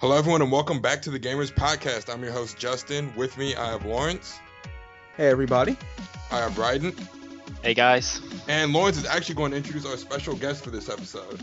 Hello, everyone, and welcome back to the GAMRs podcast. I'm your host, Justin. With me, I have Lawrence. Hey, everybody. I have Ryden. Hey, guys. And Lawrence is actually going to introduce our special guest for this episode.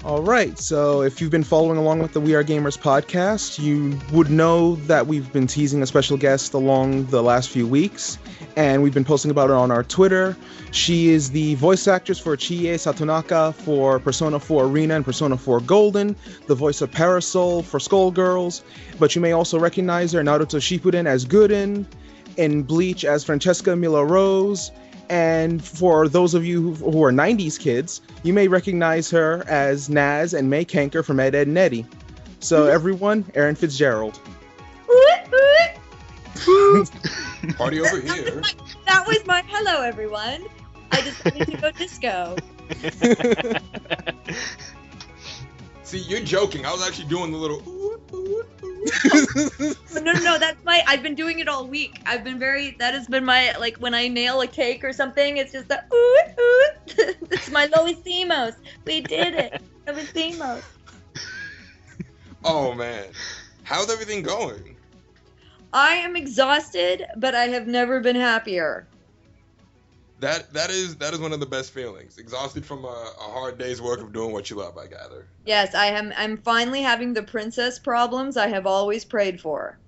All right, so if you've been following along with the We Are Gamers podcast, you would know that we've been teasing a special guest along the last few weeks, and we've been posting about it on our Twitter. She is the voice actress for Chie Satonaka for Persona 4 Arena and Persona 4 Golden, the voice of Parasol for Skullgirls, but you may also recognize her in Naruto Shippuden as Guden, in Bleach as Francesca Mila Rose, and for those of you who are 90s kids, you may recognize her as Naz and May Kanker from Ed, Edd n Eddy. So everyone, Erin Fitzgerald. Party over here. That was my hello, everyone. I decided to go disco. See, you're joking. I was actually doing the little No, that's I've been doing it all week. That has been my, like, when I nail a cake or something, it's just the It's my Lois Themos. We did it. Lois Themos. Oh, man. How's everything going? I am exhausted, but I have never been happier. That is one of the best feelings. Exhausted from a hard day's work of doing what you love, I gather. Yes, I'm finally having the princess problems I have always prayed for.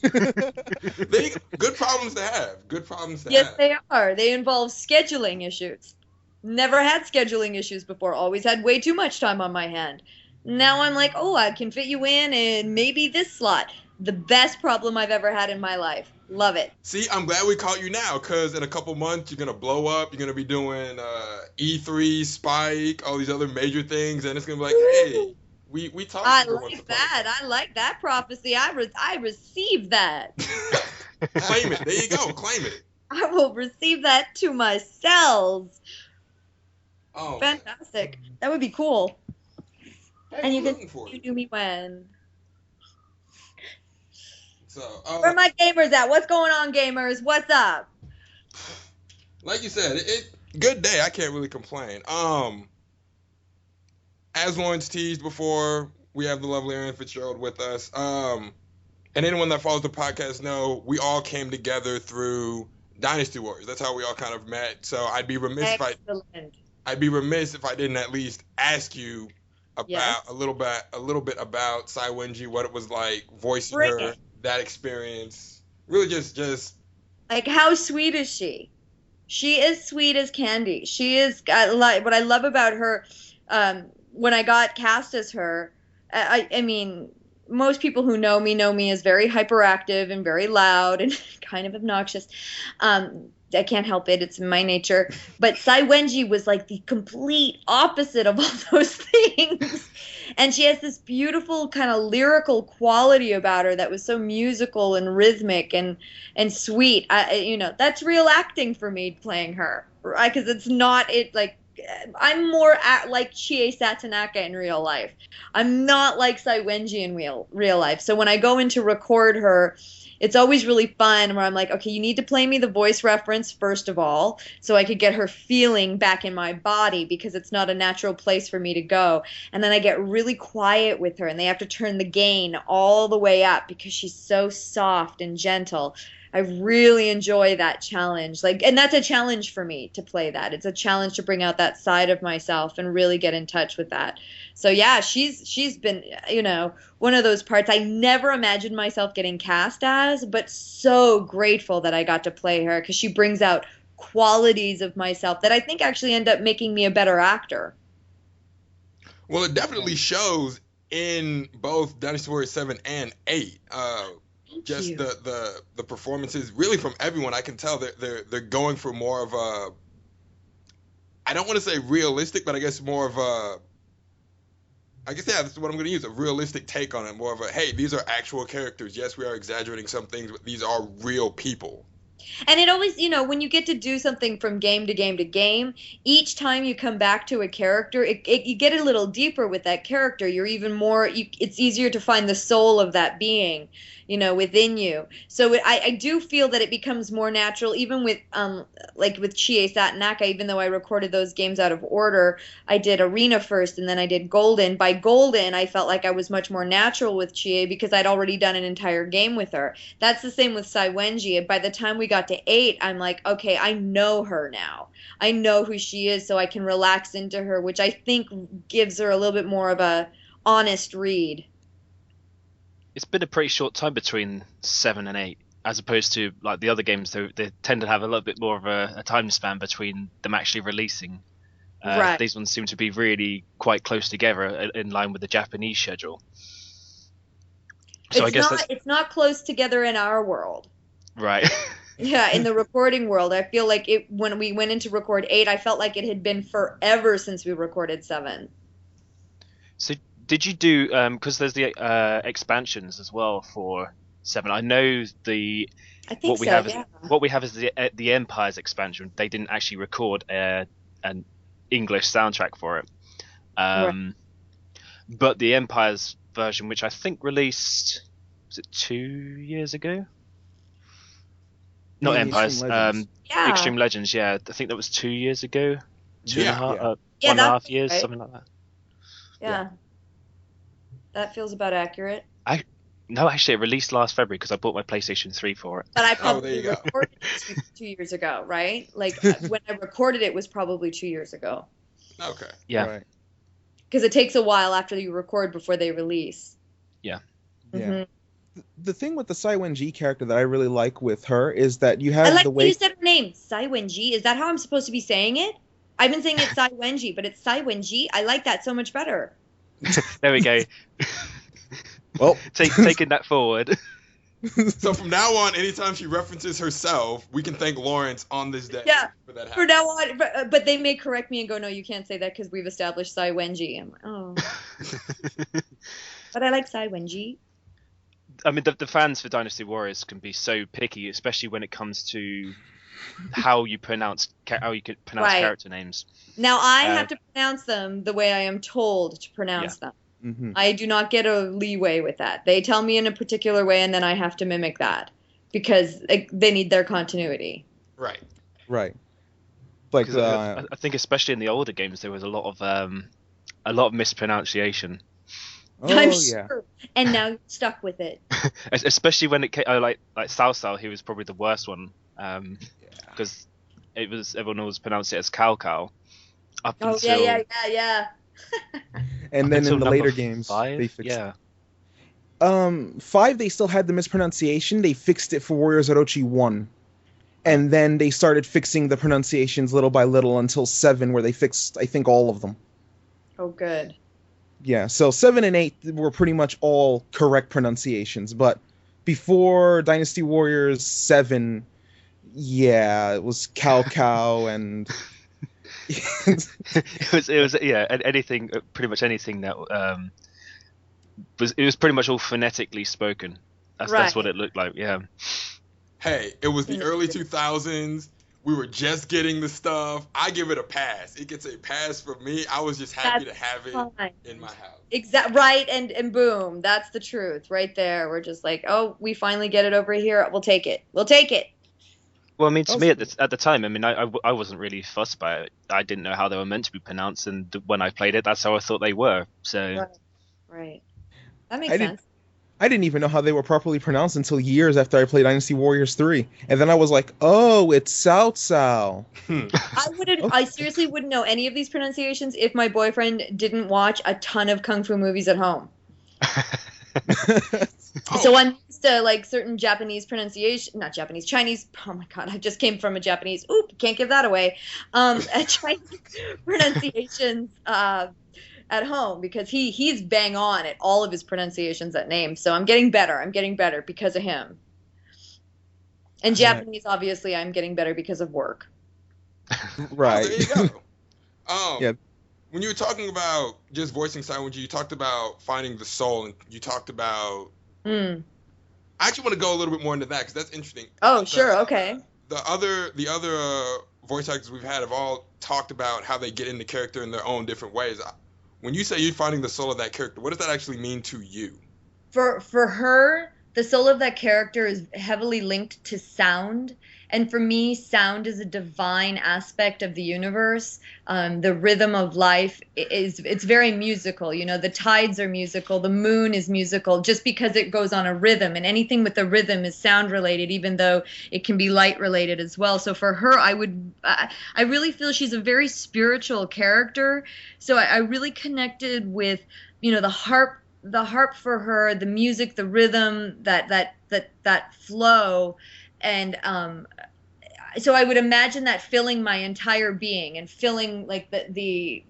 Good problems to have. Good problems to have. Yes, they are. They involve scheduling issues. Never had scheduling issues before. Always had way too much time on my hand. Now I'm like, oh, I can fit you in maybe this slot. The best problem I've ever had in my life. Love it. See, I'm glad we caught you now, because in a couple months, you're going to blow up. You're going to be doing E3, Spike, all these other major things, and it's going to be like, hey, we talked. I like that. I like that prophecy. I received that. Claim it. There you go. Claim it. I will receive that to my cells. Oh, fantastic. That would be cool. Hey, and you knew me when. So, where are my gamers at? What's going on, gamers? What's up? Like you said, good day. I can't really complain. As Lawrence teased before, we have the lovely Erin Fitzgerald with us. And anyone that follows the podcast know we all came together through Dynasty Wars. That's how we all kind of met. So I'd be remiss if I didn't at least ask you about a little bit about Sai Wenji, what it was like voicing her. That experience, really just like, how sweet is she? She is sweet as candy. She is, what I love about her, when I got cast as her, I mean, most people who know me as very hyperactive and very loud and kind of obnoxious. I can't help it. It's in my nature. But Sai Wenji was like the complete opposite of all those things. And she has this beautiful kind of lyrical quality about her that was so musical and rhythmic and sweet. That's real acting for me, playing her. Right? Because it's not I'm more like Chie Satonaka in real life. I'm not like Sai Wenji in real life. So when I go in to record her, it's always really fun where I'm like, okay, you need to play me the voice reference first of all, so I could get her feeling back in my body, because it's not a natural place for me to go. And then I get really quiet with her, and they have to turn the gain all the way up because she's so soft and gentle. I really enjoy that challenge. And that's a challenge for me to play that. It's a challenge to bring out that side of myself and really get in touch with that. So yeah, she's been, one of those parts I never imagined myself getting cast as, but so grateful that I got to play her, because she brings out qualities of myself that I think actually end up making me a better actor. Well, it definitely shows in both Dynasty Warriors 7 and 8. Just the performances, really, from everyone. I can tell they're going for more of a, I don't want to say realistic, but I guess more of a, that's what I'm going to use, a realistic take on it. More of a, hey, these are actual characters. Yes, we are exaggerating some things, but these are real people. And it always, when you get to do something from game to game to game, each time you come back to a character, you get a little deeper with that character. You're even more, it's easier to find the soul of that being, within you. So I do feel that it becomes more natural, even with, like with Chie Satanaka, even though I recorded those games out of order. I did Arena first, and then I did Golden. By Golden, I felt like I was much more natural with Chie because I'd already done an entire game with her. That's the same with Sai Wenji. By the time we got to 8, I'm like, okay, I know her now. I know who she is, so I can relax into her, which I think gives her a little bit more of a honest read. It's been a pretty short time between 7 and 8, as opposed to like the other games. They tend to have a little bit more of a time span between them actually releasing. Right. These ones seem to be really quite close together, in line with the Japanese schedule. So I guess it's not close together in our world. Right. Yeah, in the recording world, I feel like when we went into record 8, I felt like it had been forever since we recorded 7. So did you do, because there's the expansions as well for 7? I know what we have is the Empire's expansion. They didn't actually record an English soundtrack for it, Right. but the Empire's version, which I think released, was it 2 years ago? Not Yeah, Empires, Extreme Legends. Yeah. Extreme Legends. Yeah, I think that was 2 years ago. Two and a half, Yeah. one and a half years, right. something like that. Yeah. That feels about accurate. No, actually, it released last February because I bought my PlayStation 3 for it. But I there probably you go. recorded it 2 years ago, right? Like when I recorded it was probably 2 years ago. Okay. Yeah. Right. Because it takes a while after you record before they release. Yeah. Yeah. Mhm. The thing with the Sai Wenji character that I really like with her is that you have I like the that way you said her name, Sai Wenji. Is that how I'm supposed to be saying it? I've been saying it Sai Wenji, but it's Sai Wenji. I like that so much better. There we go. well Taking that forward. So from now on, anytime she references herself, we can thank Lawrence on this day for that. For now on, but they may correct me and go, no, you can't say that because we've established Sai Wenji. I'm like, oh. But I like Sai Wenji. I mean, the fans for Dynasty Warriors can be so picky, especially when it comes to how you pronounce Right. character names. Now I have to pronounce them the way I am told to pronounce them. Mhm. I do not get a leeway with that. They tell me in a particular way, and then I have to mimic that because they need their continuity. Right. Right. Like 'Cause I think especially in the older games there was a lot of mispronunciation. I'm yeah. sure. And now you're stuck with it. Especially when it came, like Sao Sao, he was probably the worst one, because everyone always pronounced it as Cow Cow. Up Oh until, yeah. And then until in the number later games 5? they fixed Yeah. 5 they still had the mispronunciation. They fixed it for Warriors Orochi 1. And then they started fixing the pronunciations little by little until 7 where they fixed I think all of them. Oh, good. Yeah, so 7 and 8 were pretty much all correct pronunciations, but before Dynasty Warriors 7, yeah, it was Cow Cow and it was anything, pretty much anything that was pretty much all phonetically spoken. That's what it looked like. Yeah. Hey, it was the early 2000s. We were just getting the stuff. I give it a pass. It gets a pass from me. I was just happy to have it in my house. Right, and boom, that's the truth right there. We're just like, oh, we finally get it over here. We'll take it. We'll take it. Well, I mean, to me at the time, I mean, I wasn't really fussed by it. I didn't know how they were meant to be pronounced, and when I played it, that's how I thought they were. So. Right. That makes sense. I didn't even know how they were properly pronounced until years after I played Dynasty Warriors 3. And then I was like, oh, it's Sao Sao. I seriously wouldn't know any of these pronunciations if my boyfriend didn't watch a ton of kung fu movies at home. So I'm used to like certain Japanese pronunciation, not Japanese, Chinese. Oh my God, I just came from a Japanese. Oop, can't give that away. Chinese pronunciations at home because he's bang on at all of his pronunciations at names. So I'm getting better because of him. And Japanese, obviously, I'm getting better because of work. Right. Oh, there you go. Yeah. When you were talking about just voicing Sai Wenji, you talked about finding the soul, and you talked about. I actually want to go a little bit more into that because that's interesting. Oh, sure, okay. the other voice actors we've had have all talked about how they get into character in their own different ways. When you say you're finding the soul of that character, what does that actually mean to you? For her, the soul of that character is heavily linked to sound. And for me, sound is a divine aspect of the universe. The rhythm of life it's very musical. You know, the tides are musical, the moon is musical, just because it goes on a rhythm. And anything with a rhythm is sound related, even though it can be light related as well. So for her, I really feel she's a very spiritual character. So I really connected with, you know, the harp for her, the music, the rhythm, that flow. And so I would imagine that filling my entire being and filling like the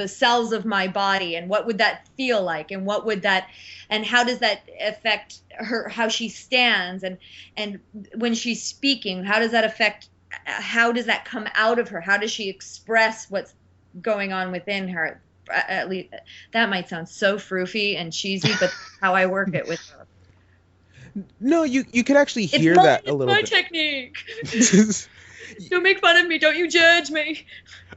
cells of my body, and what would that feel like, and what would that, and how does that affect her, how she stands, and when she's speaking, how does that affect, how does that come out of her, how does she express what's going on within her? At least that might sound so froofy and cheesy, but that's how I work it with her. No, you could actually hear that a little bit. It's my technique. Don't make fun of me. Don't you judge me.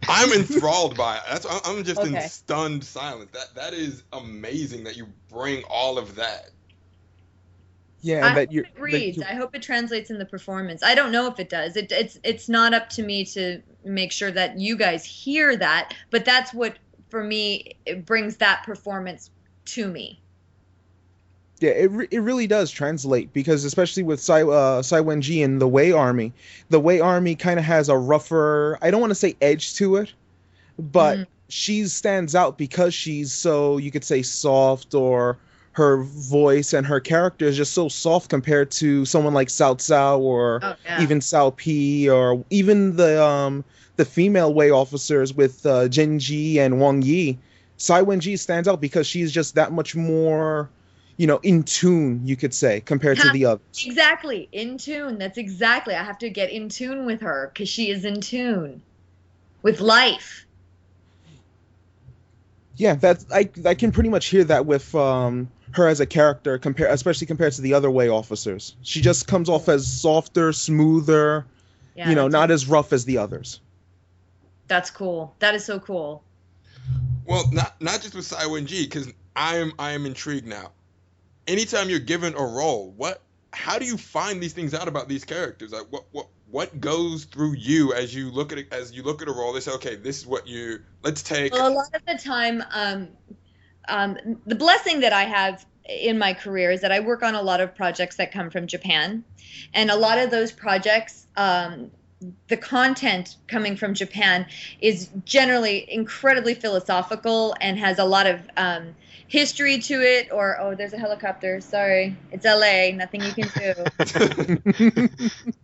I'm enthralled by it. I'm just in stunned silence. That is amazing that you bring all of that. Yeah, I hope it reads. I hope it translates in the performance. I don't know if it does. It's not up to me to make sure that you guys hear that, but that's what, for me, it brings that performance to me. Yeah, it really does translate, because especially with Sai Wen-ji and the Wei Army kind of has a rougher, I don't want to say edge to it, but she stands out because she's so, you could say, soft, or her voice and her character is just so soft compared to someone like Cao Cao, or even Cao Pi, or even the female Wei officers with Jin Ji and Wang Yi. Sai Wen-ji stands out because she's just that much more, you know, in tune, you could say, compared to the others. Exactly. In tune. That's exactly. I have to get in tune with her because she is in tune with life. Yeah, I can pretty much hear that with her as a character, especially compared to the other Wei officers. She just comes off as softer, smoother, not as rough as the others. That's cool. That is so cool. Well, not just with Sai Wen-ji, because I am intrigued now. Anytime you're given a role, how do you find these things out about these characters? Like what goes through you as you look at a role? They say, okay, this is what let's take. Well, a lot of the time, the blessing that I have in my career is that I work on a lot of projects that come from Japan, and a lot of those projects, the content coming from Japan is generally incredibly philosophical and has a lot of history to it, or there's a helicopter. Sorry, it's LA. Nothing you can do.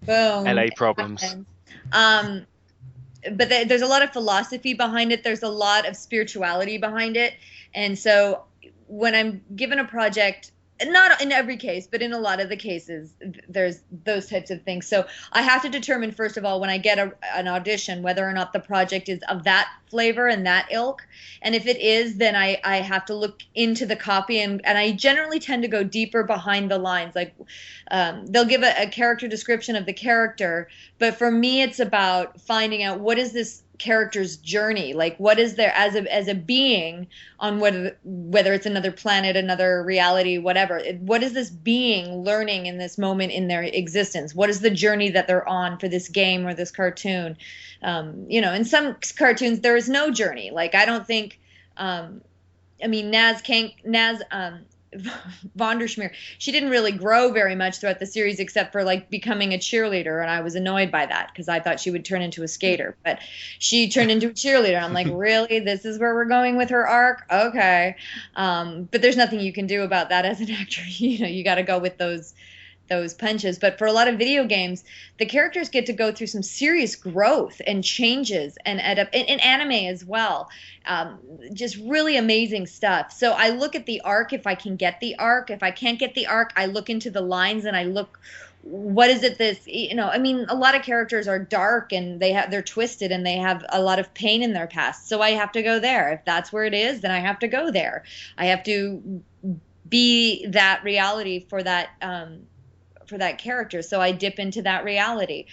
Boom. LA problems. But there's a lot of philosophy behind it. There's a lot of spirituality behind it, and so when I'm given a project, not in every case, but in a lot of the cases, there's those types of things. So I have to determine, first of all, when I get an audition, whether or not the project is of that flavor and that ilk. And if it is, then I have to look into the copy. And I generally tend to go deeper behind the lines. Like they'll give a character description of the character. But for me, it's about finding out, what is this character's journey, like what is there as a being on whether it's another planet, another reality, whatever. What is this being learning in this moment in their existence? What is the journey that they're on for this game or this cartoon? In some cartoons there is no journey. Like I don't think Naz Vonderschmeer, she didn't really grow very much throughout the series except for like becoming a cheerleader, and I was annoyed by that because I thought she would turn into a skater, but she turned into a cheerleader. I'm like, really? This is where we're going with her arc? Okay. But there's nothing you can do about that as an actor. You got to go with those punches. But for a lot of video games, the characters get to go through some serious growth and changes, and in anime as well. Just really amazing stuff. So I look at the arc if I can get the arc. If I can't get the arc, I look into the lines and I look, what is it a lot of characters are dark and they're twisted and they have a lot of pain in their past. So I have to go there. If that's where it is, then I have to go there. I have to be that reality for that for that character, so I dip into that reality.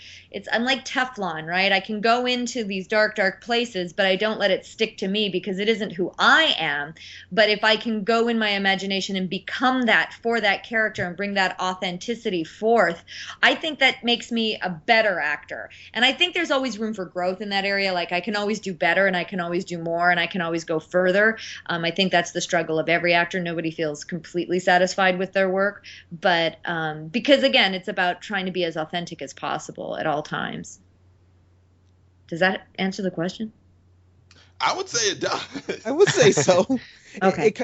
I'm like Teflon, right? I can go into these dark places, but I don't let it stick to me because it isn't who I am. But if I can go in my imagination and become that for that character and bring that authenticity forth, I think that makes me a better actor. And I think there's always room for growth in that area. Like, I can always do better, and I can always do more, and I can always go further. I think that's the struggle of every actor. Nobody feels completely satisfied with their work, but because again, it's about trying to be as authentic as possible at all times. Does that answer the question? I would say it does. I would say so. Okay.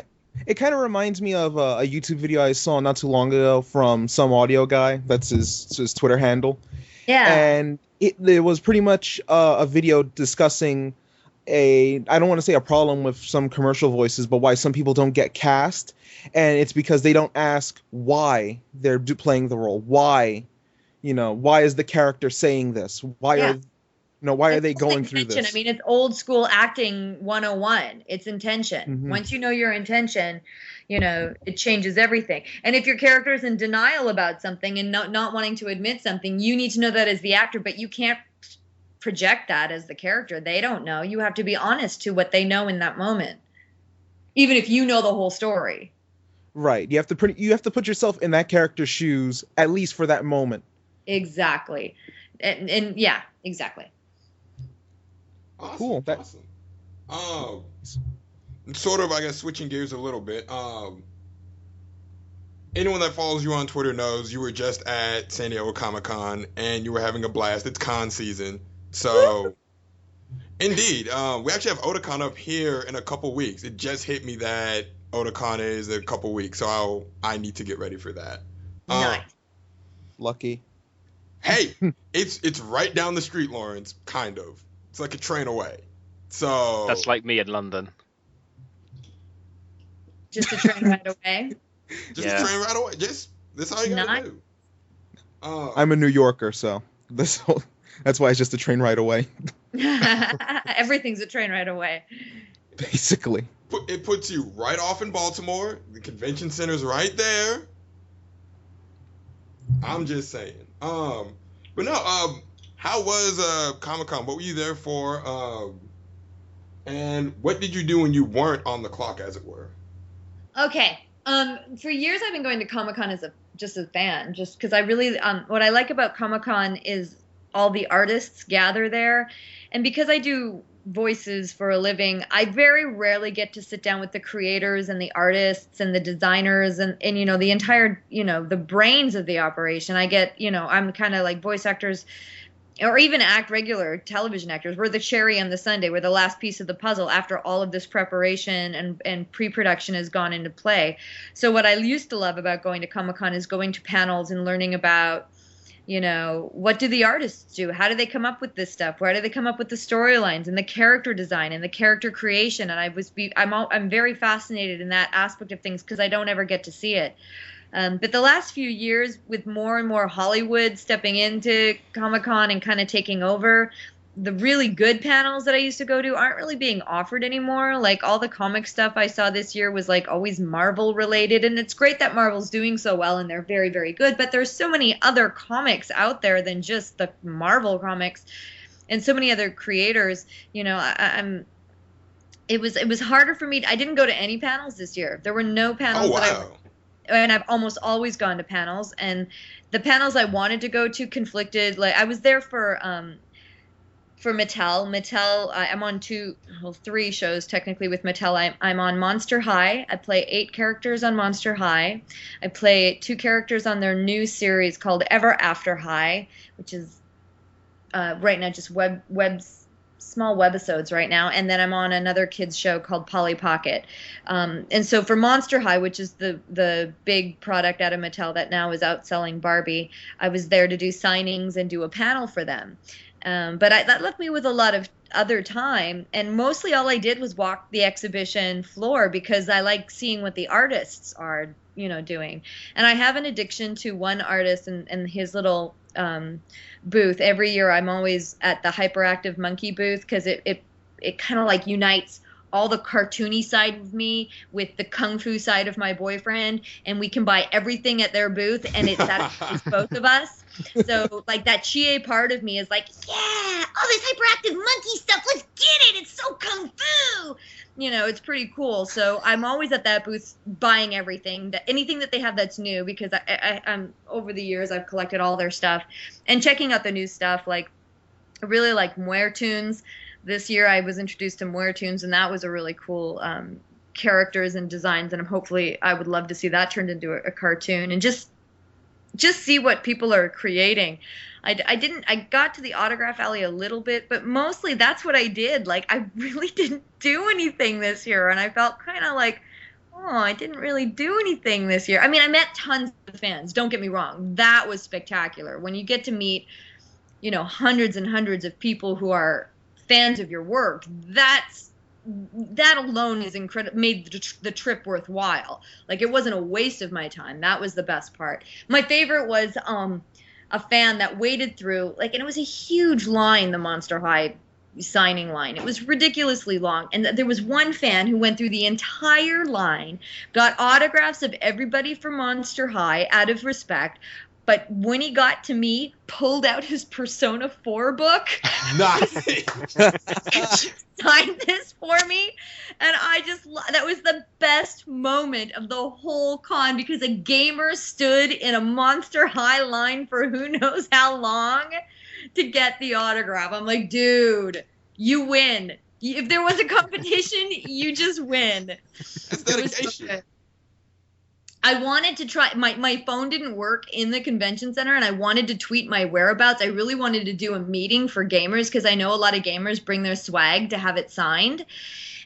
It kind of reminds me of a YouTube video I saw not too long ago from some audio guy. That's his Twitter handle. Yeah. And it was pretty much a video discussing I don't want to say a problem with some commercial voices, but why some people don't get cast. And it's because they don't ask why they're playing the role. Why is the character saying this? Why are they going through this? I mean, it's old school acting 101. It's intention. Mm-hmm. Once you know your intention, it changes everything. And if your character is in denial about something and not wanting to admit something, you need to know that as the actor, but you can't project that as the character. They don't know. You have to be honest to what they know in that moment, even if you know the whole story. Right. You have to put yourself in that character's shoes, at least for that moment. Exactly. And yeah, exactly. Awesome. Cool. Awesome. Sort of, I guess, switching gears a little bit. Anyone that follows you on Twitter knows you were just at San Diego Comic-Con and you were having a blast. It's con season. So, indeed, we actually have Otakon up here in a couple weeks. It just hit me that Otakon is a couple weeks, so I need to get ready for that. Nice. Lucky. Hey, it's right down the street, Lawrence. Kind of. It's like a train away. So that's like me in London. Just a train ride away. A train ride away. This is how you gotta do. I'm a New Yorker, so that's why it's just a train ride away. Everything's a train ride away. Basically. It puts you right off in Baltimore. The convention center's right there. I'm just saying. But no, how was Comic-Con? What were you there for? And what did you do when you weren't on the clock, as it were? Okay. For years I've been going to Comic-Con as just a fan, just because I really what I like about Comic-Con is all the artists gather there, and because I do voices for a living, I very rarely get to sit down with the creators and the artists and the designers and the entire the brains of the operation. I get I'm kind of like voice actors or even regular television actors. We're the cherry on the sundae. We're the last piece of the puzzle after all of this preparation and pre-production has gone into play. So what I used to love about going to Comic-Con is going to panels and learning about, what do the artists do? How do they come up with this stuff? Where do they come up with the storylines and the character design and the character creation? And I'm very fascinated in that aspect of things because I don't ever get to see it. But the last few years, with more and more Hollywood stepping into Comic-Con and kind of taking over, the really good panels that I used to go to aren't really being offered anymore. Like, all the comic stuff I saw this year was like always Marvel related, and it's great that Marvel's doing so well and they're very, very good, but there's so many other comics out there than just the Marvel comics and so many other creators. It was harder for me. I didn't go to any panels this year. There were no panels. Oh, wow. And I've almost always gone to panels, and the panels I wanted to go to conflicted. Like, I was there for Mattel. I'm on three shows technically with Mattel. I'm on Monster High. I play 8 characters on Monster High. I play 2 characters on their new series called Ever After High, which is right now just small webisodes right now, and then I'm on another kids show called Polly Pocket. And so for Monster High, which is the big product out of Mattel that now is outselling Barbie, I was there to do signings and do a panel for them. But that left me with a lot of other time, and mostly all I did was walk the exhibition floor because I like seeing what the artists are doing. And I have an addiction to one artist and his little booth. Every year I'm always at the Hyperactive Monkey booth because it kind of like unites all the cartoony side of me with the kung fu side of my boyfriend, and we can buy everything at their booth, and it satisfies both of us. So like that Chie part of me is like, yeah, all this hyperactive monkey stuff, let's get it. It's so kung fu. You know, it's pretty cool. So I'm always at that booth buying everything, anything that they have that's new, because I'm over the years I've collected all their stuff and checking out the new stuff. Like I really like Moirtunes. This year I was introduced to Moirtunes, and that was a really cool characters and designs, and hopefully I would love to see that turned into a cartoon and just see what people are creating. I got to the autograph alley a little bit, but mostly that's what I did. Like I really didn't do anything this year, and I felt kind of like, oh, I didn't really do anything this year. I mean, I met tons of fans, don't get me wrong. That was spectacular. When you get to meet, you know, hundreds and hundreds of people who are fans of your work, that alone is incredible, made the trip worthwhile. Like it wasn't a waste of my time. That was the best part. My favorite was a fan that waited through, like, and it was a huge line, the Monster High signing line. It was ridiculously long, and there was one fan who went through the entire line, got autographs of everybody from Monster High out of respect, but when he got to me, pulled out his Persona 4 book. Nice. Signed this for me, and that was the best moment of the whole con, because a gamer stood in a Monster High line for who knows how long to get the autograph. I'm like, dude, you win. If there was a competition, you just win. That's dedication. So I wanted to try, my phone didn't work in the convention center, and I wanted to tweet my whereabouts. I really wanted to do a meeting for gamers, because I know a lot of gamers bring their swag to have it signed.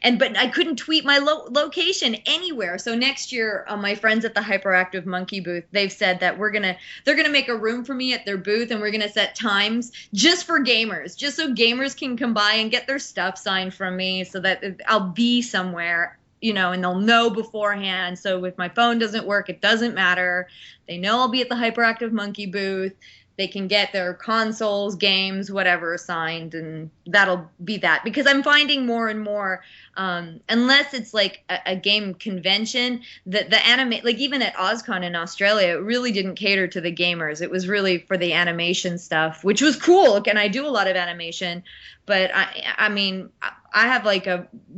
But I couldn't tweet my location anywhere. So next year, my friends at the Hyperactive Monkey booth, they've said that they're gonna make a room for me at their booth, and we're gonna set times just for gamers, just so gamers can come by and get their stuff signed from me, so that I'll be somewhere, you know, and they'll know beforehand. So if my phone doesn't work, it doesn't matter. They know I'll be at the Hyperactive Monkey booth. They can get their consoles, games, whatever signed, and that'll be that. Because I'm finding more and more, unless it's like a game convention, the anime, like even at OzCon in Australia, it really didn't cater to the gamers. It was really for the animation stuff, which was cool, and I do a lot of animation. But I mean, I have like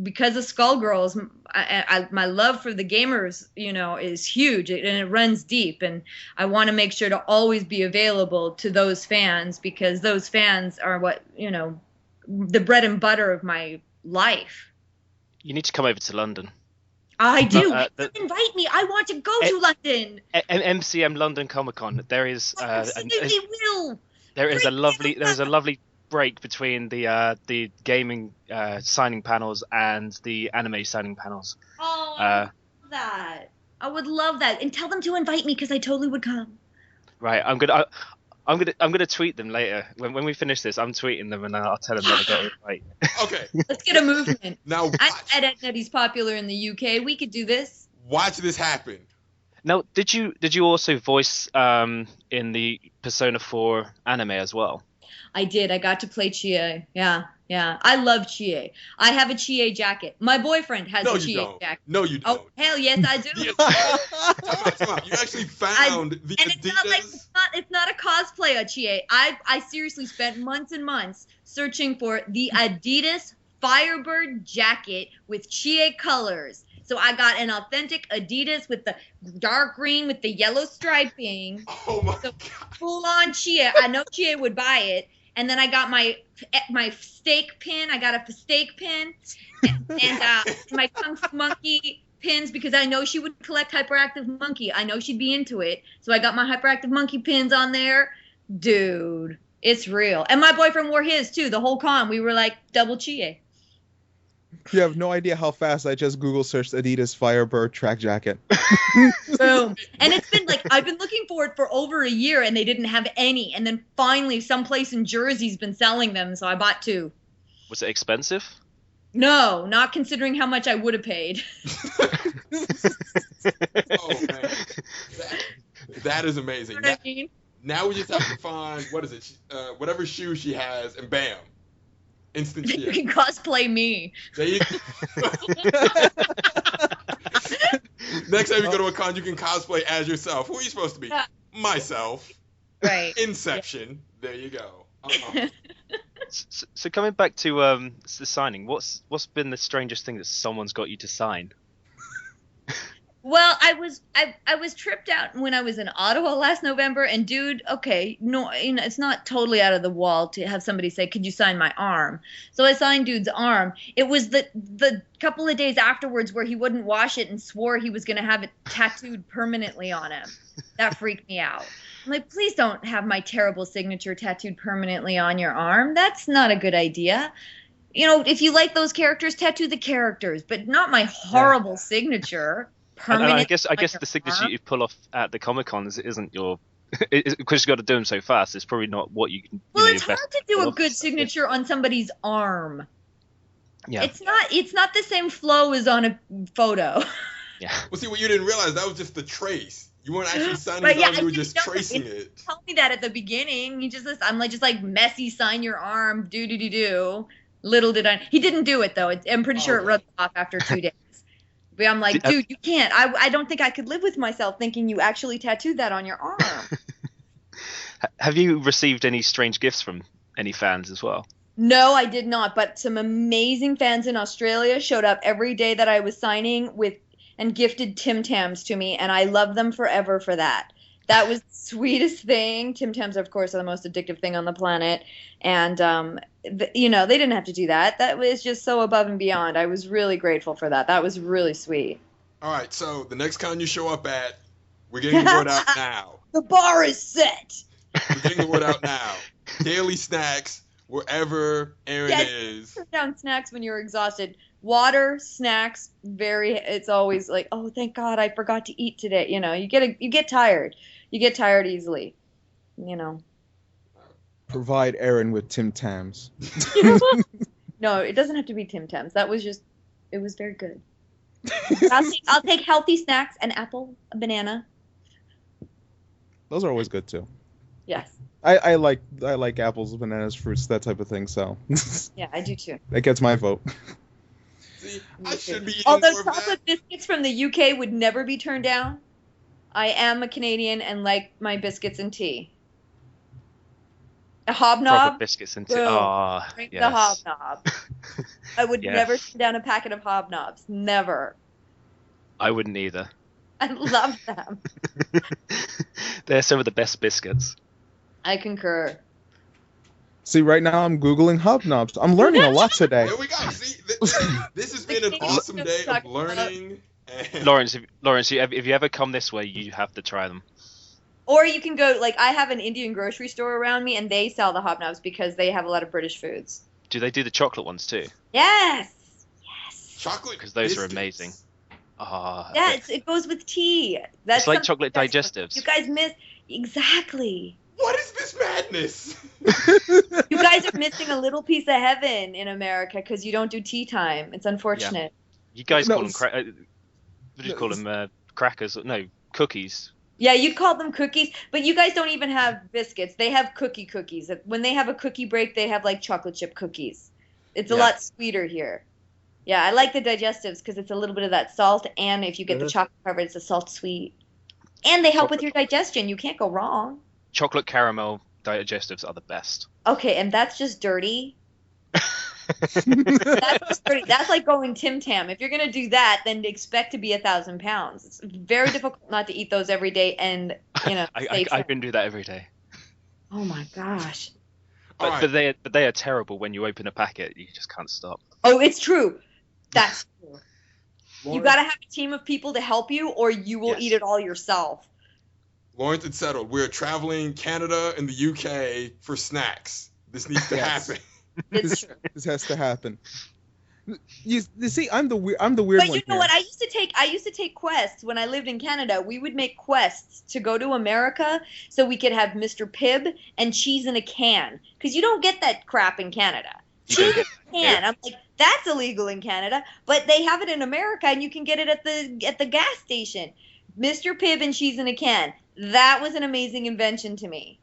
because of Skullgirls, my love for the gamers, you know, is huge, and it runs deep, and I want to make sure to always be available to those fans, because those fans are what, you know, the bread and butter of my life. You need to come over to London. I do. Invite me. I want to go to London. MCM London Comic Con. There is there is a lovely break between the gaming signing panels and the anime signing panels. Oh, I would love that. I would love that. And tell them to invite me, because I totally would come. Right. I'm gonna tweet them later. When we finish this, I'm tweeting them, and I'll tell them that I got it right. Okay. Let's get a movement. Now, I bet Eddie's popular in the UK. We could do this. Watch this happen. Now, did you also voice in the Persona 4 anime as well? I did. I got to play Chie. Yeah. I love Chie. I have a Chie jacket. My boyfriend has a Chie jacket. No, you don't. Oh, hell yes, I do. Come on. You actually found the and Adidas. It's not a cosplay of Chie. I seriously spent months and months searching for the Adidas Firebird jacket with Chie colors. So I got an authentic Adidas with the dark green with the yellow striping. Oh my God. Full on Chie. I know Chie would buy it. And then I got my steak pin. I got a steak pin and my Kung Fu Monkey pins, because I know she would collect Hyperactive Monkey. I know she'd be into it. So I got my Hyperactive Monkey pins on there. Dude, it's real. And my boyfriend wore his too. The whole con, we were like double Chie. You have no idea how fast I just Google searched Adidas Firebird track jacket. Boom. And it's been like, I've been looking for it for over a year, and they didn't have any. And then finally, someplace in Jersey's been selling them, so I bought 2. Was it expensive? No, not considering how much I would have paid. Oh, man. That is amazing. You know what I mean? Now we just have to find, what is it? Whatever shoe she has, and bam. Instant You chia. can cosplay me. There you Next time you go to a con, you can cosplay as yourself. Who are you supposed to be? Myself. Right. Inception. Yeah. There you go. So coming back to the signing, what's been the strangest thing that someone's got you to sign? Well, I was tripped out when I was in Ottawa last November, and dude, okay, no, it's not totally out of the wall to have somebody say, "Could you sign my arm?" So I signed dude's arm. It was the couple of days afterwards where he wouldn't wash it and swore he was going to have it tattooed permanently on him. That freaked me out. I'm like, please don't have my terrible signature tattooed permanently on your arm. That's not a good idea. If you like those characters, tattoo the characters, but not my horrible signature. And I guess the signature you pull off at the Comic-Cons isn't your because you've got to do them so fast. It's probably not what you can. Well, it's hard to do a good signature on somebody's arm. Yeah, it's not the same flow as on a photo. Yeah. Well, see, what you didn't realize, that was just the trace. You weren't actually signing it, you were just tracing it. Tell me that at the beginning. I'm just like messy. Sign your arm. Do. Little did I. He didn't do it though. I'm pretty sure it rubbed off after 2 days. But I'm like, dude, you can't. I don't think I could live with myself thinking you actually tattooed that on your arm. Have you received any strange gifts from any fans as well? No, I did not. But some amazing fans in Australia showed up every day that I was signing and gifted Tim Tams to me, and I love them forever for that. That was the sweetest thing. Tim Tams, of course, are the most addictive thing on the planet. And, they didn't have to do that. That was just so above and beyond. I was really grateful for that. That was really sweet. All right, so the next con you show up at, we're getting the word out now. The bar is set. We're getting the word out now. Daily snacks, wherever Erin is. Put down snacks when you're exhausted. Water, snacks, it's always like, oh, thank God I forgot to eat today. You get tired. You get tired easily. Provide Erin with Tim Tams. No, it doesn't have to be Tim Tams. That was it was very good. I'll take healthy snacks, an apple, a banana. Those are always good too. Yes. I like apples, bananas, fruits, that type of thing. So. Yeah, I do too. That gets my vote. See, I should be eating Although more of that. chocolate biscuits from the UK would never be turned down. I am a Canadian and like my biscuits and tea. A hobnob. Proper biscuits and tea. Oh, Drink yes. the hobnob. I would never turn down a packet of hobnobs. Never. I wouldn't either. I love them. They're some of the best biscuits. I concur. See, right now I'm Googling hobnobs. I'm learning a lot today. There we go. See, this has been an awesome day of learning. Lawrence, if you ever come this way, you have to try them. Or you can go, I have an Indian grocery store around me, and they sell the hobnobs because they have a lot of British foods. Do they do the chocolate ones too? Yes. Chocolate because those biscuits. are amazing. Yeah, it goes with tea. That's it's like chocolate digestives. You guys miss exactly. What is this madness? You guys are missing a little piece of heaven in America because you don't do tea time. It's unfortunate. Yeah. You guys call them what do you call them? Crackers? No, cookies. Yeah, you'd call them cookies, but you guys don't even have biscuits. They have cookies. When they have a cookie break, they have chocolate chip cookies. It's a lot sweeter here. Yeah, I like the digestives because it's a little bit of that salt, and if you get the chocolate covered, it's a salt sweet. And they help with your digestion. You can't go wrong. Chocolate caramel digestives are the best. Okay, and that's just dirty. That's just dirty. That's like going Tim Tam. If you're going to do that, then expect to be 1,000 pounds. It's very difficult not to eat those every day and, I can do that every day. Oh my gosh. But they are terrible when you open a packet. You just can't stop. Oh, it's true. That's true. You got to have a team of people to help you, or you will eat it all yourself. Lawrence, it's settled. We're traveling Canada and the UK for snacks. This needs to happen. It's true. This has to happen. You see, I'm the weird one here. But you know what? I used to take quests when I lived in Canada. We would make quests to go to America so we could have Mr. Pibb and cheese in a can, because you don't get that crap in Canada. Cheese in a can. I'm like, that's illegal in Canada, but they have it in America, and you can get it at the gas station. Mr. Pibb and cheese in a can. That was an amazing invention to me.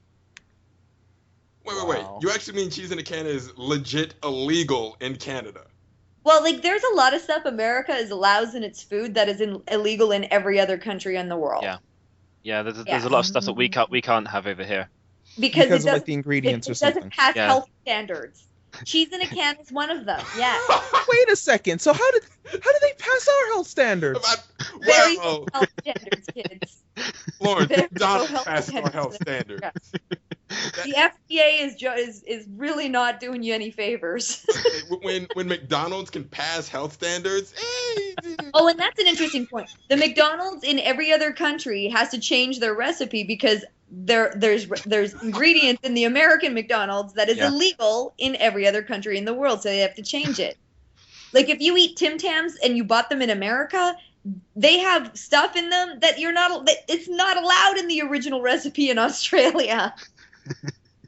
Wait. Wow. You actually mean cheese in a can is legit illegal in Canada? Well, like, there's a lot of stuff America allows in its food that is illegal in every other country in the world. Yeah. There's a lot of stuff that we can't have over here. Because of like the ingredients or something. It doesn't pass health standards. Cheese in a can is one of them. Yeah. Wait a second. So how did they pass our health standards? Very low health standards, kids. Lawrence, Very McDonald's low passed our health standards. The FDA is really not doing you any favors. when McDonald's can pass health standards, Oh, and that's an interesting point. The McDonald's in every other country has to change their recipe because there's ingredients in the American McDonald's that is illegal in every other country in the world, so they have to change it. Like if you eat Tim Tams and you bought them in America, they have stuff in them that it's not allowed in the original recipe in Australia.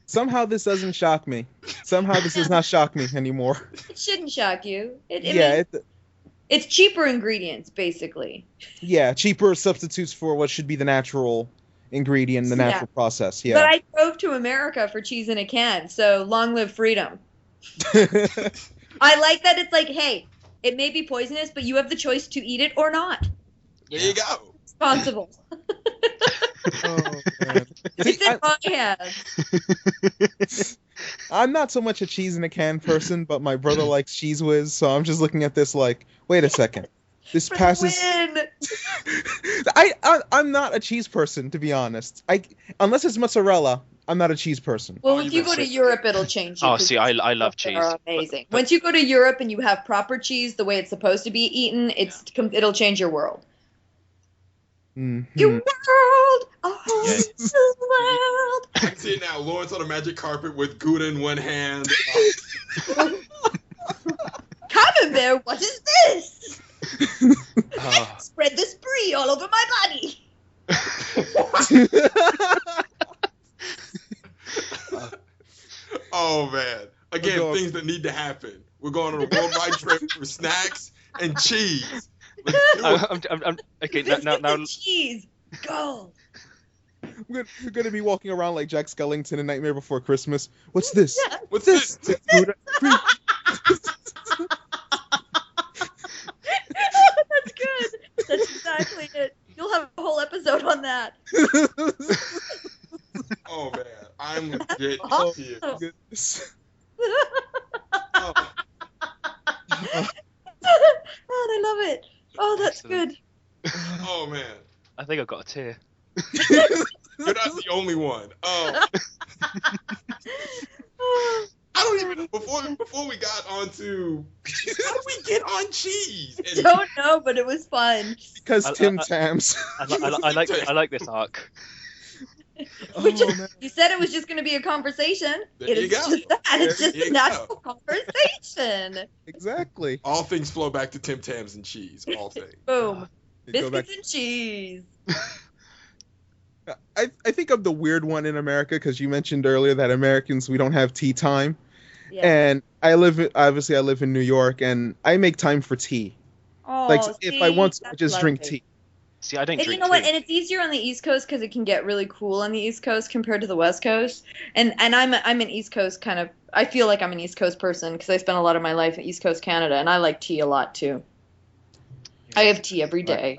Somehow this doesn't shock me. Somehow this does not shock me anymore. It shouldn't shock you. It's cheaper ingredients, basically. Yeah, cheaper substitutes for what should be the natural ingredient, the natural process. Yeah. But I drove to America for cheese in a can, so long live freedom. I like that it's like, hey, it may be poisonous, but you have the choice to eat it or not. There you go. Responsible. Oh, man. It's in my hands. I'm not so much a cheese in a can person, but my brother likes Cheese Whiz, so I'm just looking at this like, wait a second. This passes. I'm not a cheese person, to be honest. Unless it's mozzarella, I'm not a cheese person. Well, if you go to Europe, it'll change you. Oh, see, I love cheese. They're amazing. Once you go to Europe and you have proper cheese the way it's supposed to be eaten, it'll change your world. Mm-hmm. Your world, a whole new world. I can see it now. Lawrence on a magic carpet with Gouda in one hand. Camembert, what is this? Spread this brie all over my body. Oh man! Again, things that need to happen. We're going on a worldwide trip for snacks and cheese. I'm okay. Now cheese, go. We're gonna be walking around like Jack Skellington in Nightmare Before Christmas. What's this? Yeah. What's this? That's good. That's exactly it. You'll have a whole episode on that. Oh man, I'm legit Awesome. here. Goodness. Oh. Oh, I love it. Oh, that's good. Oh man, I think I've got a tear. you're not the only one. I don't even before we got onto how did we get on cheese? I don't know, but it was fun. Because Tim Tams. I like this arc. You said it was just going to be a conversation. There you go. Just that. It's There just you a natural conversation. Exactly. All things flow back to Tim Tams and cheese. All things. Boom. Go back. Biscuits and cheese. I think I'm the weird one in America because you mentioned earlier that Americans, we don't have tea time. Yeah. And I live in New York and I make time for tea. Oh, Like see, if I want to, I just lovely. drink tea. See, I don't And drink you know what? tea. And it's easier on the East Coast because it can get really cool on the East Coast compared to the West Coast. And I'm an East Coast kind of. I feel like I'm an East Coast person because I spent a lot of my life in East Coast Canada, and I like tea a lot too. I have tea every day,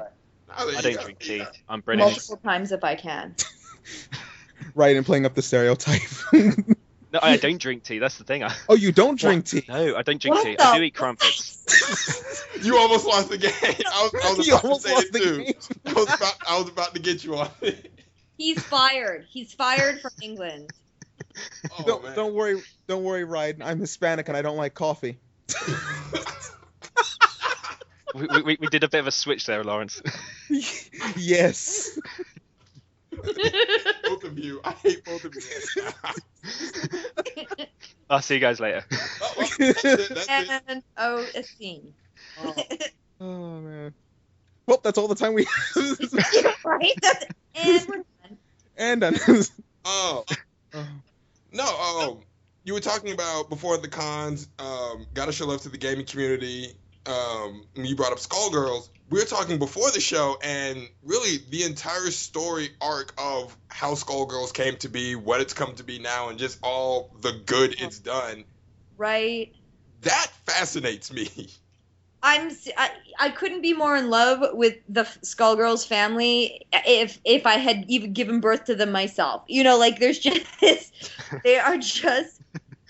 I don't drink tea. I'm British. multiple times if I can. Right, and playing up the stereotype. No, I don't drink tea. That's the thing. Oh, you don't drink tea? No, I don't drink What tea. the I do eat crumpets. You almost lost the game. I was You about to almost say lost it the too. game. I was about to get you on it. He's fired. He's fired from England. Oh, man. Don't worry, Ryan. I'm Hispanic and I don't like coffee. we did a bit of a switch there, Lawrence. Yes. Both of you. I hate both of you. I'll see you guys later. Oh, well, that's it. And a scene. Oh man. Well, that's all the time we have. Right? And we're done. And done. Oh. No, you were talking about before the cons, gotta show love to the gaming community. you brought up Skullgirls. We were talking before the show, and really the entire story arc of how Skullgirls came to be, what it's come to be now, and just all the good it's done. Right. That fascinates me. I couldn't be more in love with the Skullgirls family if I had even given birth to them myself. You know, like there's just they are just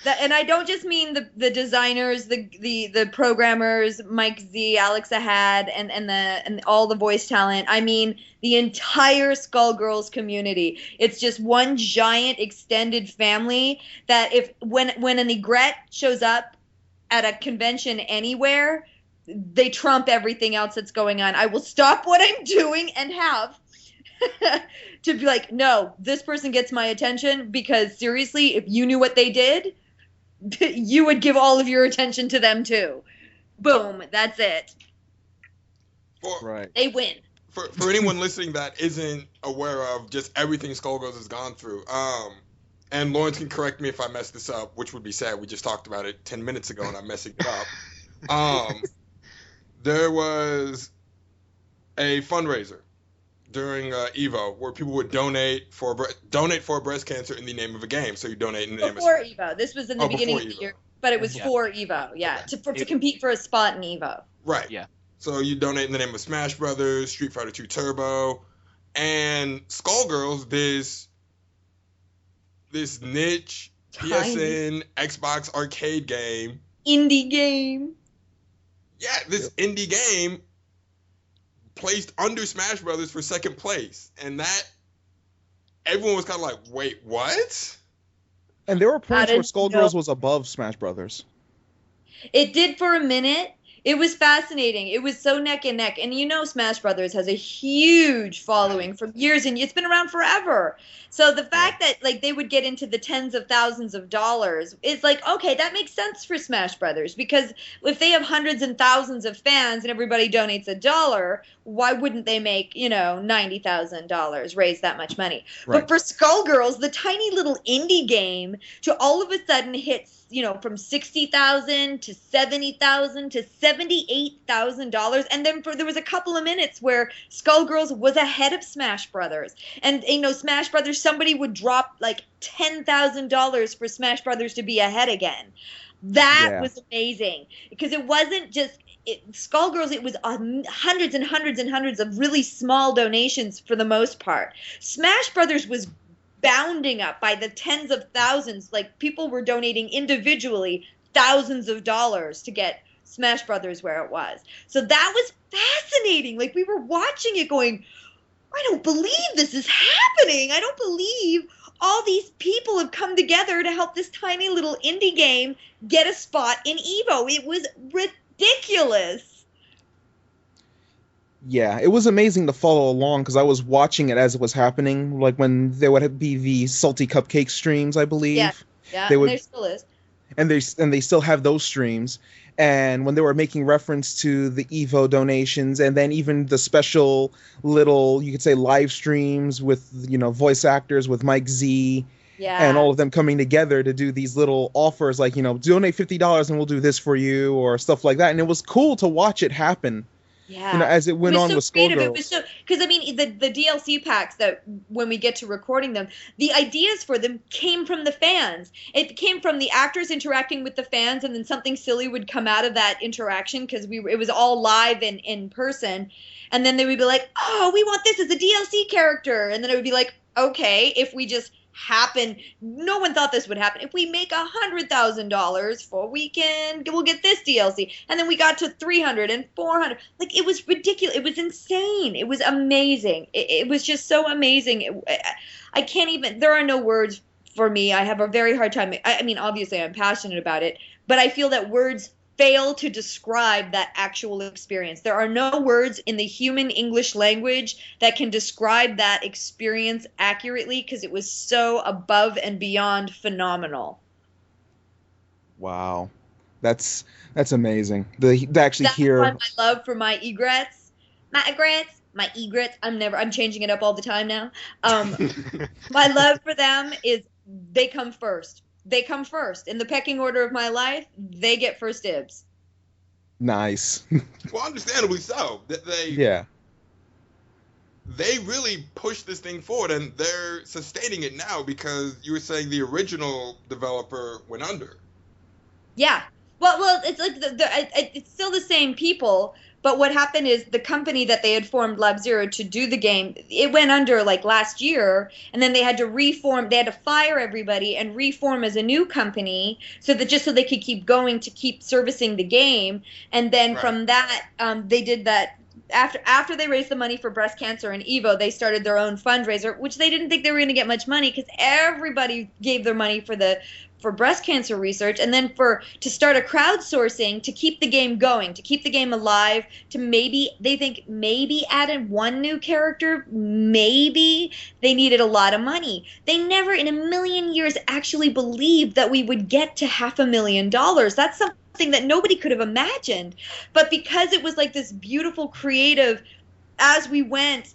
that, and I don't just mean the designers, the programmers, Mike Z, Alex Ahad, and all the voice talent. I mean the entire Skullgirls community. It's just one giant extended family that when an egret shows up at a convention anywhere, they trump everything else that's going on. I will stop what I'm doing and have to be like, no, this person gets my attention, because seriously, if you knew what they did, you would give all of your attention to them too. Boom, that's it. Right. They win. For anyone listening that isn't aware of just everything Skullgirls has gone through, and Lawrence can correct me if I mess this up, which would be sad. We just talked about it 10 minutes ago and I'm messing it up. There was a fundraiser during Evo where people would donate for breast cancer in the name of a game. So you donate in the name of Evo. This was in the beginning of the year, but it was for Evo. Yeah, okay. to compete for a spot in Evo. Right. Yeah. So you donate in the name of Smash Brothers, Street Fighter 2 Turbo, and Skullgirls. This niche PSN Xbox arcade game. Indie game. Yeah, this indie game placed under Smash Brothers for second place, and that everyone was kind of like, "Wait, what?" And there were points where Skullgirls was above Smash Brothers. It did for a minute. It was fascinating. It was so neck and neck, and you know, Smash Brothers has a huge following from years, and it's been around forever. So the fact that like they would get into the tens of thousands of dollars is like, okay, that makes sense for Smash Brothers, because if they have hundreds and thousands of fans and everybody donates $1, why wouldn't they make, $90,000, raise that much money? Right. But for Skullgirls, the tiny little indie game to all of a sudden hits, from $60,000 to $70,000 to $78,000, and then there was a couple of minutes where Skullgirls was ahead of Smash Brothers, and Smash Brothers, somebody would drop like $10,000 for Smash Brothers to be ahead again. That was amazing, because it wasn't just Skullgirls. It was hundreds and hundreds and hundreds of really small donations for the most part. Smash Brothers was bounding up by the tens of thousands. Like people were donating individually thousands of dollars to get Smash Brothers where it was. So that was fascinating. Like we were watching it going, I don't believe this is happening. I don't believe all these people have come together to help this tiny little indie game get a spot in Evo. It was ridiculous. Yeah, it was amazing to follow along, because I was watching it as it was happening, like when there would be the Salty Cupcake streams, I believe. Yeah, and there still is. And they still have those streams. And when they were making reference to the Evo donations, and then even the special little, you could say, live streams with, voice actors with Mike Z, and all of them coming together to do these little offers, like, donate $50 and we'll do this for you, or stuff like that. And it was cool to watch it happen. Yeah. As it went on with Skullgirls. It was so, because the DLC packs that when we get to recording them, the ideas for them came from the fans. It came from the actors interacting with the fans, and then something silly would come out of that interaction, because it was all live in person, and then they would be like, "Oh, we want this as a DLC character," and then it would be like, "Okay, if we just no one thought this would happen. If we make $100,000 for a weekend, we'll get this DLC." And then we got to 300 and 400. Like, it was ridiculous. It was insane. It was amazing. It was just so amazing. I can't even, there are no words for me. I have a very hard time. I mean, obviously I'm passionate about it, but I feel that words fail to describe that actual experience. There are no words in the human English language that can describe that experience accurately, because it was so above and beyond phenomenal. Wow. That's amazing. To actually hear my love for my egrets. I'm changing it up all the time now. My love for them is they come first. They come first. In the pecking order of my life, they get first dibs. Nice. Well, understandably so. Yeah. They really pushed this thing forward, and they're sustaining it now because you were saying the original developer went under. Yeah. Well, it's like it's still the same people, but what happened is the company that they had formed, Lab Zero, to do the game, it went under like last year, and then they had to reform. They had to fire everybody and reform as a new company, so they could keep going to keep servicing the game. And then from that, they did that. After they raised the money for breast cancer and Evo, they started their own fundraiser, which they didn't think they were going to get much money because everybody gave their money for breast cancer research, and then to start a crowdsourcing to keep the game going, to keep the game alive, to maybe add in one new character, maybe they needed a lot of money. They never in a million years actually believed that we would get to $500,000. That's something that nobody could have imagined. But because it was like this beautiful creative, as we went,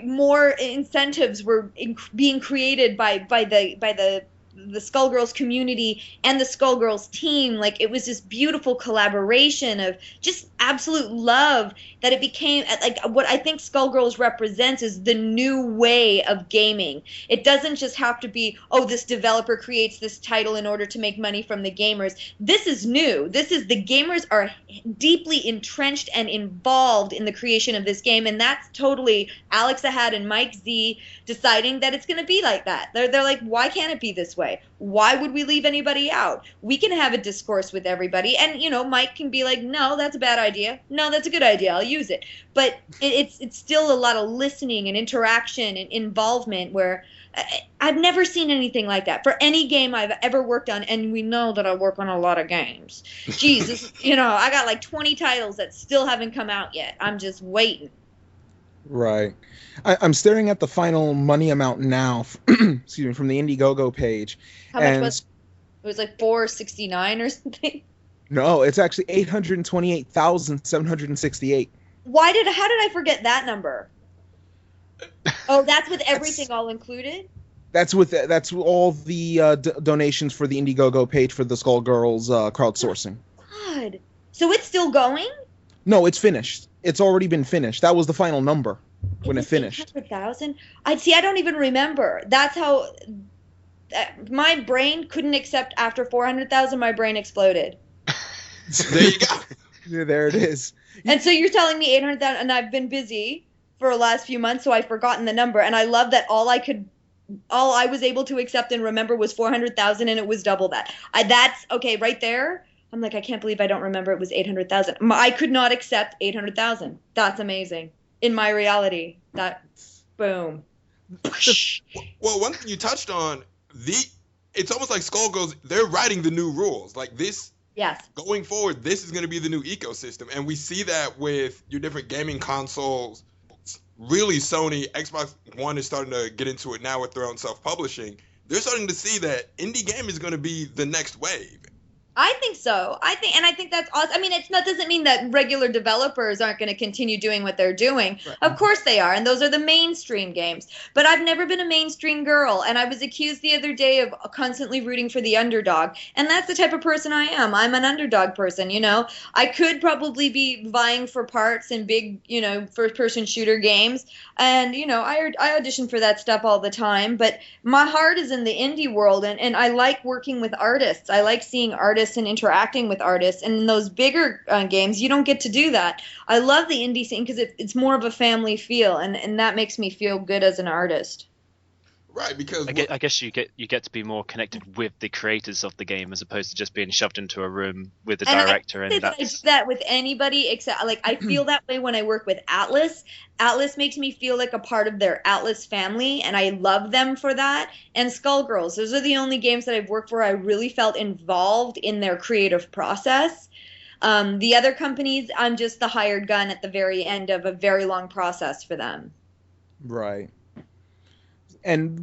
more incentives were being created by the Skullgirls community and the Skullgirls team. Like, it was this beautiful collaboration of just absolute love that it became, like, what I think Skullgirls represents is the new way of gaming. It doesn't just have to be, oh, this developer creates this title in order to make money from the gamers. This is new. The gamers are deeply entrenched and involved in the creation of this game, and that's totally Alex Ahad and Mike Z deciding that it's going to be like that. They're like, why can't it be this way? Why would we leave anybody out? We can have a discourse with everybody, and Mike can be like, no, that's a bad idea. No, that's a good idea. I'll use it. But it's still a lot of listening and interaction and involvement where I've never seen anything like that for any game I've ever worked on, and we know that I work on a lot of games. Jeez, I got like 20 titles that still haven't come out yet. I'm just waiting. Right. I'm staring at the final money amount now, excuse me, from the Indiegogo page. How much was it? It was like $469 or something? No, it's actually $828,768. How did I forget that number? Oh, that's with everything all included? That's all the donations for the Indiegogo page for the Skullgirls crowdsourcing. God. So it's still going? No, it's finished. It's already been finished. That was the final number when it finished. 800,000? I don't even remember. That's how my brain couldn't accept after 400,000. My brain exploded. There you go. Yeah, there it is. And so you're telling me 800,000, and I've been busy for the last few months, so I've forgotten the number. And I love that all I was able to accept and remember was 400,000, and it was double that. That's okay right there. I'm like, I can't believe I don't remember it was 800,000. I could not accept 800,000. That's amazing. In my reality, boom. Well, one thing you touched on, it's almost like Skullgirls, they're writing the new rules. Like this, yes. Going forward, this is going to be the new ecosystem. And we see that with your different gaming consoles. Really, Sony, Xbox One is starting to get into it now with their own self-publishing. They're starting to see that indie game is going to be the next wave. I think so. I think that's awesome. I mean, doesn't mean that regular developers aren't going to continue doing what they're doing. Right. Of course they are, and those are the mainstream games. But I've never been a mainstream girl, and I was accused the other day of constantly rooting for the underdog, and that's the type of person I am. I'm an underdog person, I could probably be vying for parts in big, first-person shooter games, and, I audition for that stuff all the time, but my heart is in the indie world, and I like working with artists. I like seeing artists and interacting with artists, and in those bigger games you don't get to do that. I love the indie scene because it's more of a family feel, and that makes me feel good as an artist. Right, because I guess you get to be more connected with the creators of the game as opposed to just being shoved into a room with the director. I do that with anybody except, like, I feel that way when I work with Atlas. Atlas makes me feel like a part of their Atlas family, and I love them for that. And Skullgirls, those are the only games that I've worked for I really felt involved in their creative process. The other companies, I'm just the hired gun at the very end of a very long process for them. Right. And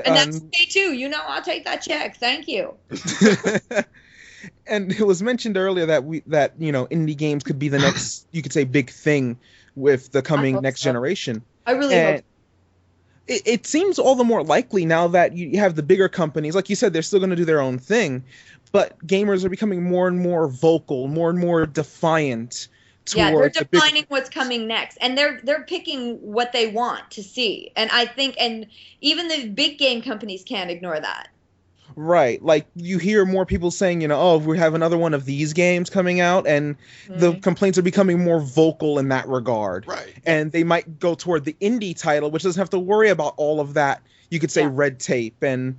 that's okay too. I'll take that check. Thank you. And it was mentioned earlier that indie games could be the next, you could say, big thing with the coming next generation. I really hope. it seems all the more likely now that you have the bigger companies. Like you said, they're still going to do their own thing, but gamers are becoming more and more vocal, more and more defiant. They're defining what's coming next, and they're picking what they want to see. And I think, and even the big game companies can't ignore that. Right. Like, you hear more people saying, oh, we have another one of these games coming out, and the complaints are becoming more vocal in that regard. Right. And they might go toward the indie title, which doesn't have to worry about all of that, you could say, red tape and,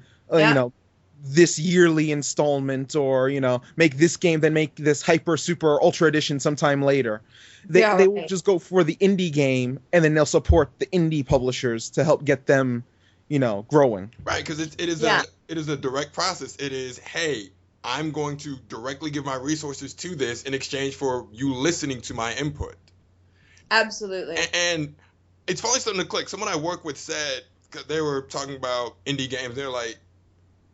this yearly installment, or, make this game, then make this hyper, super, ultra edition sometime later. They will just go for the indie game, and then they'll support the indie publishers to help get them, growing. Right, because it is a direct process. It is, hey, I'm going to directly give my resources to this in exchange for you listening to my input. Absolutely. And it's finally starting to click. Someone I work with said, because they were talking about indie games, they're like,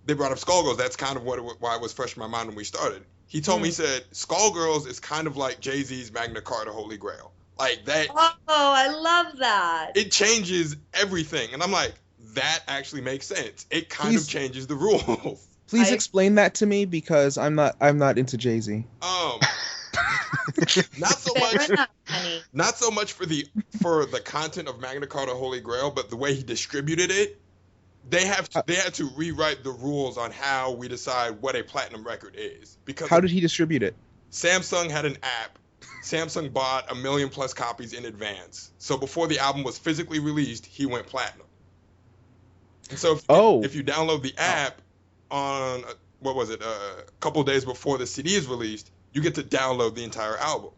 they brought up Skullgirls. That's kind of why it was fresh in my mind when we started. He told me, he said, Skullgirls is kind of like Jay-Z's Magna Carta Holy Grail. Like that. Oh, I love that. It changes everything. And I'm like, that actually makes sense. It kind of changes the rules. Please explain that to me, because I'm not into Jay-Z. Not so much for the content of Magna Carta Holy Grail, but the way he distributed it. They had to rewrite the rules on how we decide what a platinum record is. Because how did he distribute it? Samsung had an app. Samsung bought 1 million plus copies in advance. So before the album was physically released, he went platinum. And so if you download the app on, a couple days before the CD is released, you get to download the entire album.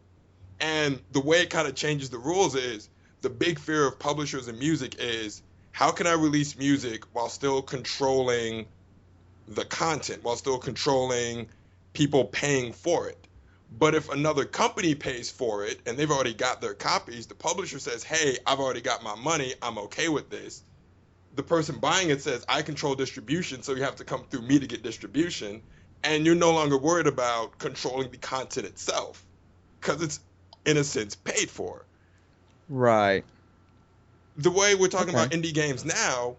And the way it kind of changes the rules is, the big fear of publishers in music is, how can I release music while still controlling the content, while still controlling people paying for it? But if another company pays for it and they've already got their copies, the publisher says, hey, I've already got my money, I'm okay with this. The person buying it says, I control distribution, so you have to come through me to get distribution. And you're no longer worried about controlling the content itself, because it's, in a sense, paid for. Right. The way we're talking about indie games now,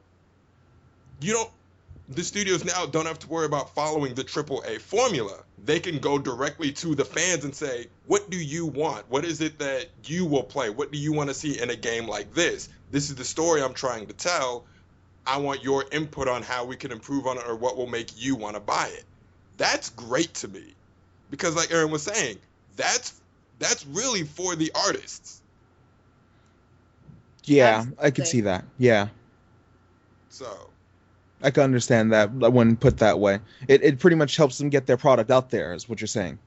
the studios now don't have to worry about following the AAA formula. They can go directly to the fans and say, what do you want? What is it that you will play? What do you want to see in a game like this? This is the story I'm trying to tell. I want your input on how we can improve on it, or what will make you want to buy it. That's great to me, because like Erin was saying, that's really for the artists. Yeah, absolutely. I could see that. Yeah. So I can understand that when put that way. It pretty much helps them get their product out there, is what you're saying.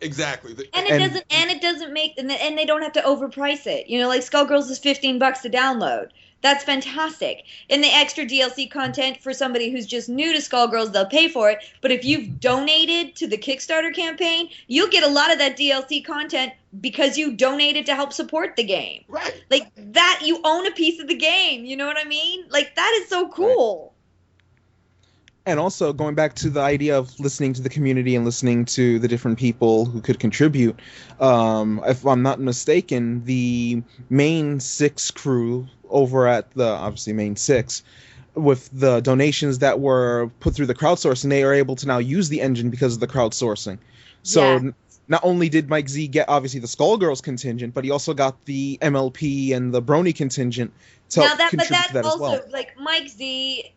Exactly. It doesn't make, and they don't have to overprice it. Like Skullgirls is $15 to download. That's fantastic. And the extra DLC content for somebody who's just new to Skullgirls, they'll pay for it. But if you've donated to the Kickstarter campaign, you'll get a lot of that DLC content because you donated to help support the game. Right. Like that, you own a piece of the game. You know what I mean? Like, that is so cool. Right. And also, going back to the idea of listening to the community and listening to the different people who could contribute, if I'm not mistaken, the main 6 crew over at the, obviously, main 6, with the donations that were put through the crowdsourcing, they are able to now use the engine because of the crowdsourcing. So not only did Mike Z get, obviously, the Skullgirls contingent, but he also got the MLP and the Brony contingent to help contribute to that as well. But that's also, like, Mike Z...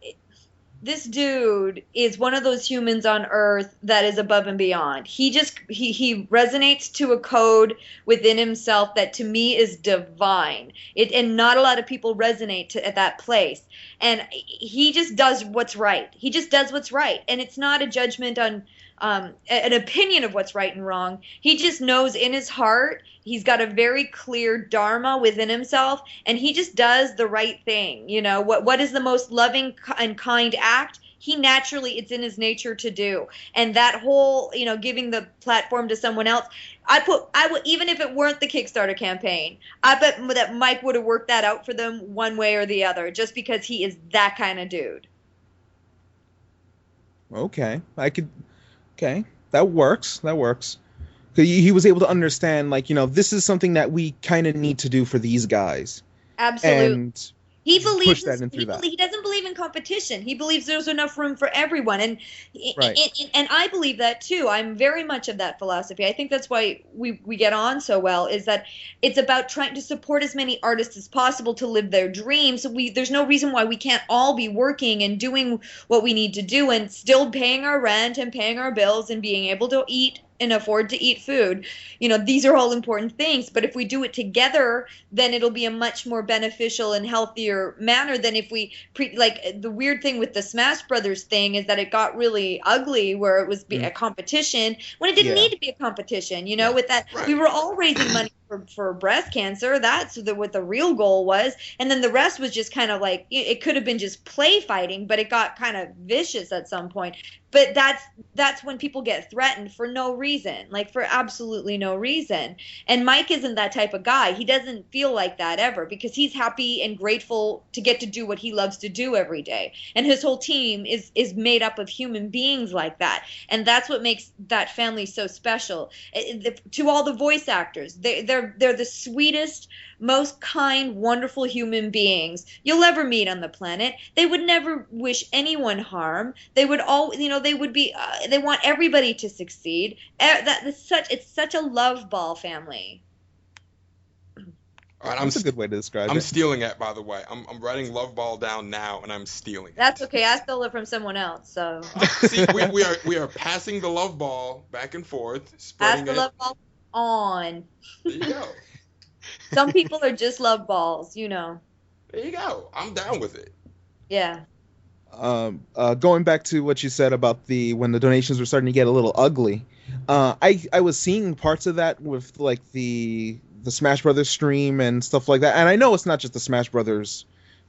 This dude is one of those humans on Earth that is above and beyond. He resonates to a code within himself that to me is divine. And not a lot of people resonate at that place. And he just does what's right. He just does what's right. And it's not a judgment on an opinion of what's right and wrong. He just knows in his heart, he's got a very clear dharma within himself, and he just does the right thing. What is the most loving and kind act? He naturally, it's in his nature to do. And that whole, giving the platform to someone else, I would, even if it weren't the Kickstarter campaign, I bet that Mike would have worked that out for them one way or the other, just because he is that kind of dude. Okay. Okay, that works. He was able to understand, this is something that we kind of need to do for these guys. Absolutely. And He believes that in through that. He doesn't believe in competition. He believes there's enough room for everyone, and Right. and I believe that too. I'm very much of that philosophy. I think that's why we get on so well. Is that it's about trying to support as many artists as possible to live their dreams. There's no reason why we can't all be working and doing what we need to do and still paying our rent and paying our bills and being able to eat and afford to eat food. These are all important things, but if we do it together, then it'll be a much more beneficial and healthier manner than if we like the weird thing with the Smash Brothers thing is that it got really ugly where it was a competition when it didn't need to be a competition, with that. Right. We were all raising money for breast cancer. That's what the real goal was. And then the rest was just kind of like, it could have been just play fighting, but it got kind of vicious at some point. But that's when people get threatened for no reason, like for absolutely no reason. And Mike isn't that type of guy. He doesn't feel like that ever because he's happy and grateful to get to do what he loves to do every day. And his whole team is made up of human beings like that. And that's what makes that family so special. To all the voice actors, they're the sweetest, most kind, wonderful human beings you'll ever meet on the planet. They would never wish anyone harm. They would all, they would be, they want everybody to succeed. It's such a love ball family. All right, that's a good way to describe it. I'm stealing it, by the way. I'm writing love ball down now, and I'm stealing it. That's okay. I stole it from someone else, so. See, we are passing the love ball back and forth, spreading Pass the love ball on. There you go. Some people are just love balls, There you go. I'm down with it. Yeah. Going back to what you said about when the donations were starting to get a little ugly, I was seeing parts of that with like the Smash Brothers stream and stuff like that. And I know it's not just the Smash Brothers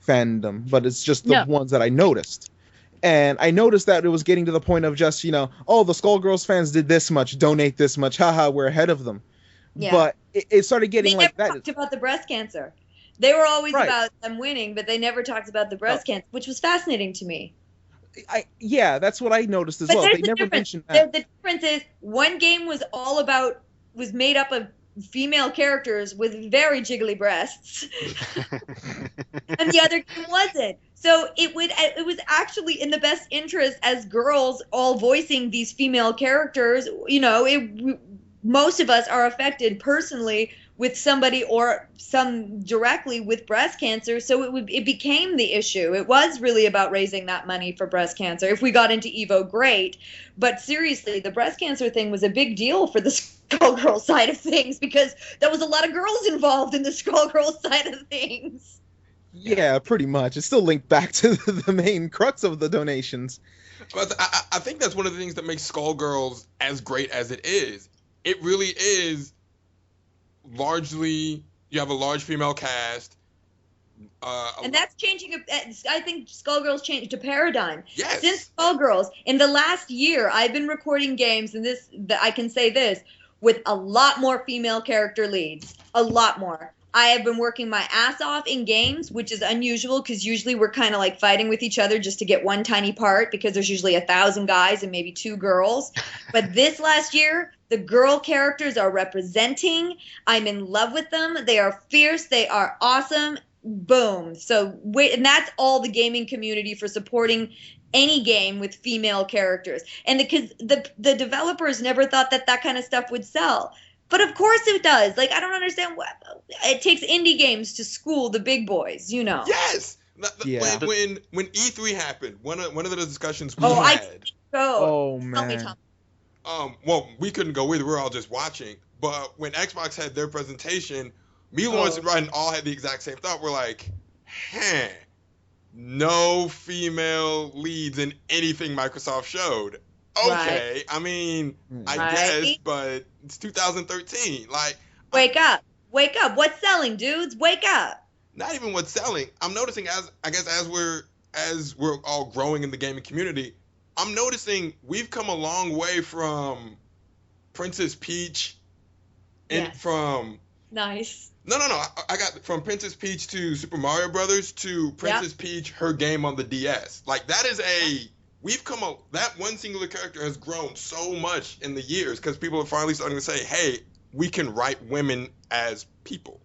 fandom, but it's just the ones that I noticed. And I noticed that it was getting to the point of just, the Skullgirls fans did this much, donate this much, haha, we're ahead of them. Yeah. But it started getting like that. They never talked about the breast cancer. They were always about them winning, but they never talked about the breast cancer, which was fascinating to me. That's what I noticed as well. They never mentioned that. The difference is one game was made up of female characters with very jiggly breasts, and the other game wasn't. So it was actually in the best interest as girls all voicing these female characters. Most of us are affected personally with somebody or some directly with breast cancer, so it became the issue. It was really about raising that money for breast cancer. If we got into Evo, great, but seriously, the breast cancer thing was a big deal for the Skullgirls side of things because there was a lot of girls involved in the Skullgirls side of things. Yeah, pretty much. It's still linked back to the main crux of the donations. But I think that's one of the things that makes Skullgirls as great as it is. It really is largely, you have a large female cast. And that's changing. I think Skullgirls changed a paradigm. Yes. Since Skullgirls, in the last year, I've been recording games, and I can say this, with a lot more female character leads. A lot more. I have been working my ass off in games, which is unusual because usually we're kind of like fighting with each other just to get one tiny part because there's usually 1,000 guys and maybe 2 girls. But this last year, the girl characters are representing. I'm in love with them. They are fierce. They are awesome. Boom. And that's all the gaming community for supporting any game with female characters. And because the developers never thought that kind of stuff would sell. But of course it does. Like, I don't understand what it takes indie games to school the big boys, Yes. Yeah. When E3 happened, one of the discussions we had. Oh man. Well, we couldn't go either. We were all just watching. But when Xbox had their presentation, me, Lawrence, and Ryan all had the exact same thought. We're like, no female leads in anything Microsoft showed. Okay, right. I mean, I guess, but it's 2013. Like, wake up! What's selling, dudes? Wake up! Not even what's selling. I'm noticing as we're all growing in the gaming community, I'm noticing we've come a long way from Princess Peach, and from nice. No. I got from Princess Peach to Super Mario Brothers to Princess Peach, her game on the DS. Like that is that one singular character has grown so much in the years because people are finally starting to say, hey, we can write women as people.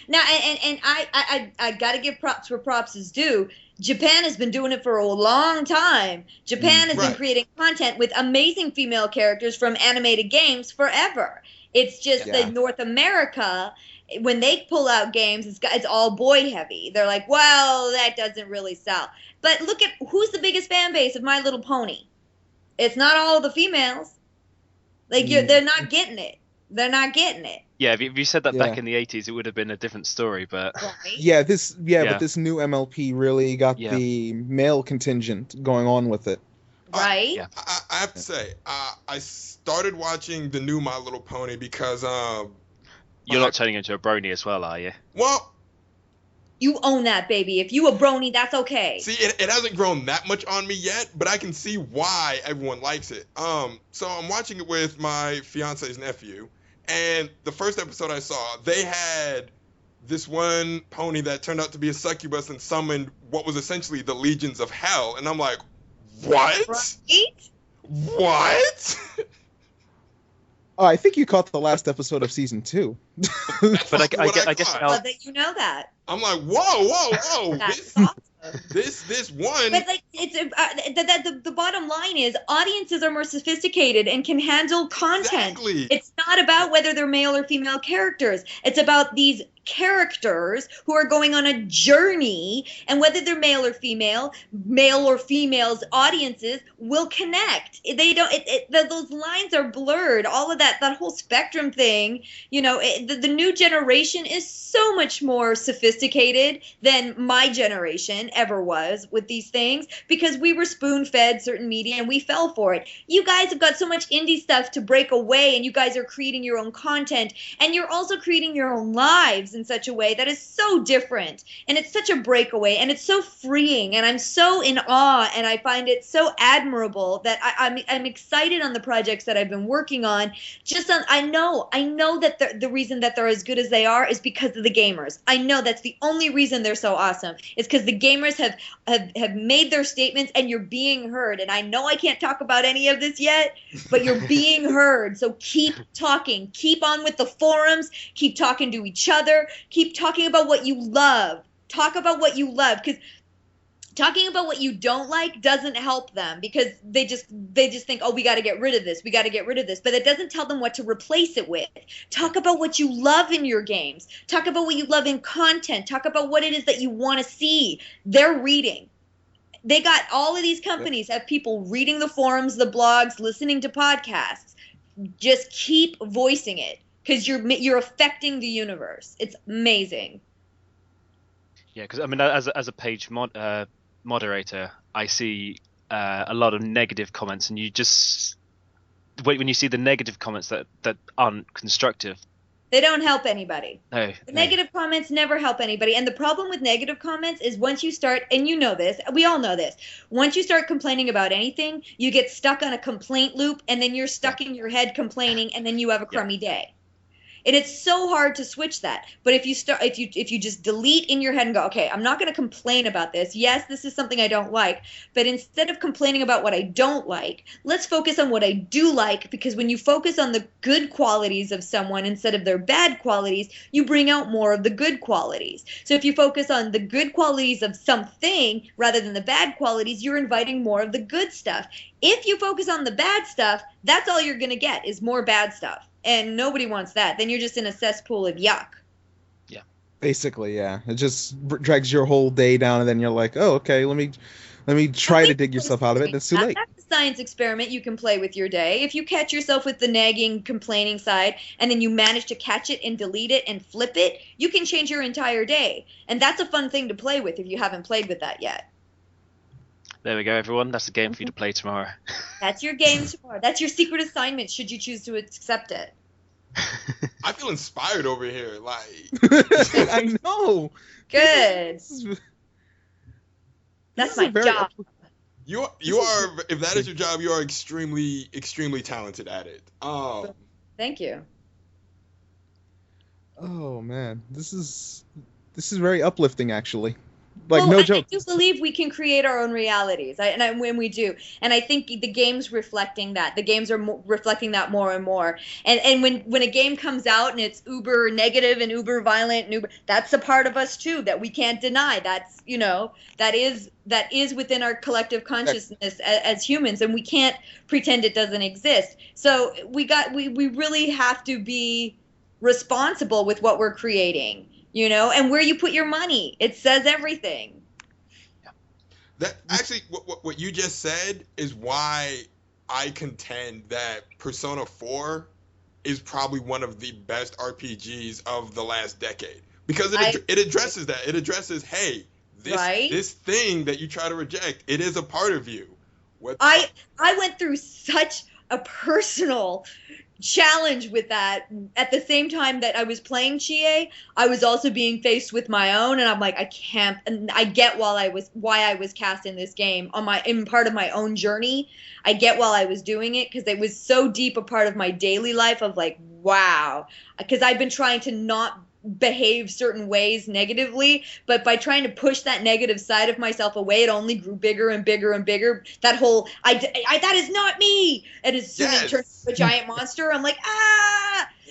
Now, and I got to give props where props is due. Japan has been doing it for a long time. Japan has been creating content with amazing female characters from animated games forever. It's just that North America, when they pull out games, it's all boy heavy. They're like, well, that doesn't really sell. But look at who's the biggest fan base of My Little Pony. It's not all of the females. Like they're not getting it. They're not getting it. Yeah, if you said that back in the 80s, it would have been a different story, but... But this new MLP really got the male contingent going on with it. Right? I have to say, I started watching the new My Little Pony because... You're not turning into a brony as well, are you? Well... You own that, baby. If you a brony, that's okay. See, it hasn't grown that much on me yet, but I can see why everyone likes it. So I'm watching it with my fiance's nephew, and the first episode I saw, they had this one pony that turned out to be a succubus and summoned what was essentially the legions of hell, and I'm like, what? Right? What? Oh, I think you caught the last episode of season 2. But I guess I love that you know that. I'm like, whoa. That's awesome. This one. But like, it's the bottom line is audiences are more sophisticated and can handle content. Exactly. It's not about whether they're male or female characters. It's about these characters who are going on a journey, and whether they're male or females, audiences will connect. They don't. Those lines are blurred. All of that whole spectrum thing. You know, the new generation is so much more sophisticated than my generation ever was with these things, because we were spoon-fed certain media and we fell for it. You guys have got so much indie stuff to break away, and you guys are creating your own content, and you're also creating your own lives in such a way that is so different, and it's such a breakaway, and it's so freeing, and I'm so in awe, and I find it so admirable that I'm excited on the projects that I've been working on. I know that the reason that they're as good as they are is because of the gamers. I know that's the only reason they're so awesome. It's because the gamers have made their statements, and you're being heard. And I know I can't talk about any of this yet, but you're being heard. So keep talking. Keep on with the forums. Keep talking to each other. Keep talking about what you love. Talk about what you love, because talking about what you don't like doesn't help them, because they just think, oh, we got to get rid of this. We got to get rid of this. But it doesn't tell them what to replace it with. Talk about what you love in your games. Talk about what you love in content. Talk about what it is that you want to see. They're reading. They got all of these companies have people reading the forums, the blogs, listening to podcasts. Just keep voicing it, because you're affecting the universe. It's amazing. Yeah, because I mean, as a page moderator, I see a lot of negative comments, and you just when you see the negative comments that aren't constructive, they don't help anybody. No, negative comments never help anybody. And the problem with negative comments is once you start, and you know this, we all know this, once you start complaining about anything, you get stuck on a complaint loop, and then you're stuck in your head complaining, and then you have a crummy day. And it's so hard to switch that. But if you just delete in your head and go, okay, I'm not going to complain about this. Yes, this is something I don't like. But instead of complaining about what I don't like, let's focus on what I do like. Because when you focus on the good qualities of someone instead of their bad qualities, you bring out more of the good qualities. So if you focus on the good qualities of something rather than the bad qualities, you're inviting more of the good stuff. If you focus on the bad stuff, that's all you're going to get is more bad stuff. And nobody wants that. Then you're just in a cesspool of yuck. Yeah. Basically, yeah. It just drags your whole day down, and then you're like, oh, okay, let me try to dig yourself out of it, and it's too late. That's a science experiment you can play with your day. If you catch yourself with the nagging, complaining side, and then you manage to catch it and delete it and flip it, you can change your entire day. And that's a fun thing to play with if you haven't played with that yet. There we go, everyone. That's a game for you to play tomorrow. That's your game tomorrow. That's your secret assignment, should you choose to accept it. I feel inspired over here. Like I know. Good. That's my job. You are. If that is your job, you are extremely talented at it. Thank you. Oh man, this is very uplifting, actually. Like, no joke. I do believe we can create our own realities, when we do. And I think the game's reflecting that. The games are reflecting that more and more. And when a game comes out and it's uber negative and uber violent, and that's a part of us too that we can't deny. That's, that is within our collective consciousness as humans, and we can't pretend it doesn't exist. So we really have to be responsible with what we're creating. And where you put your money, it says everything. That actually, what you just said is why I contend that Persona 4 is probably one of the best RPGs of the last decade, because it addresses that. It addresses, hey, this thing that you try to reject, it is a part of you. I went through such a personal challenge with that. At the same time that I was playing Chie, I was also being faced with my own, and I'm like, I can't. And I get why I was cast in this game in part of my own journey. I get while I was doing it, because it was so deep a part of my daily life of like, wow, because I've been trying to not behave certain ways negatively, but by trying to push that negative side of myself away, it only grew bigger and bigger and bigger. That whole that is not me, and as soon as it turns into a giant monster, I'm like,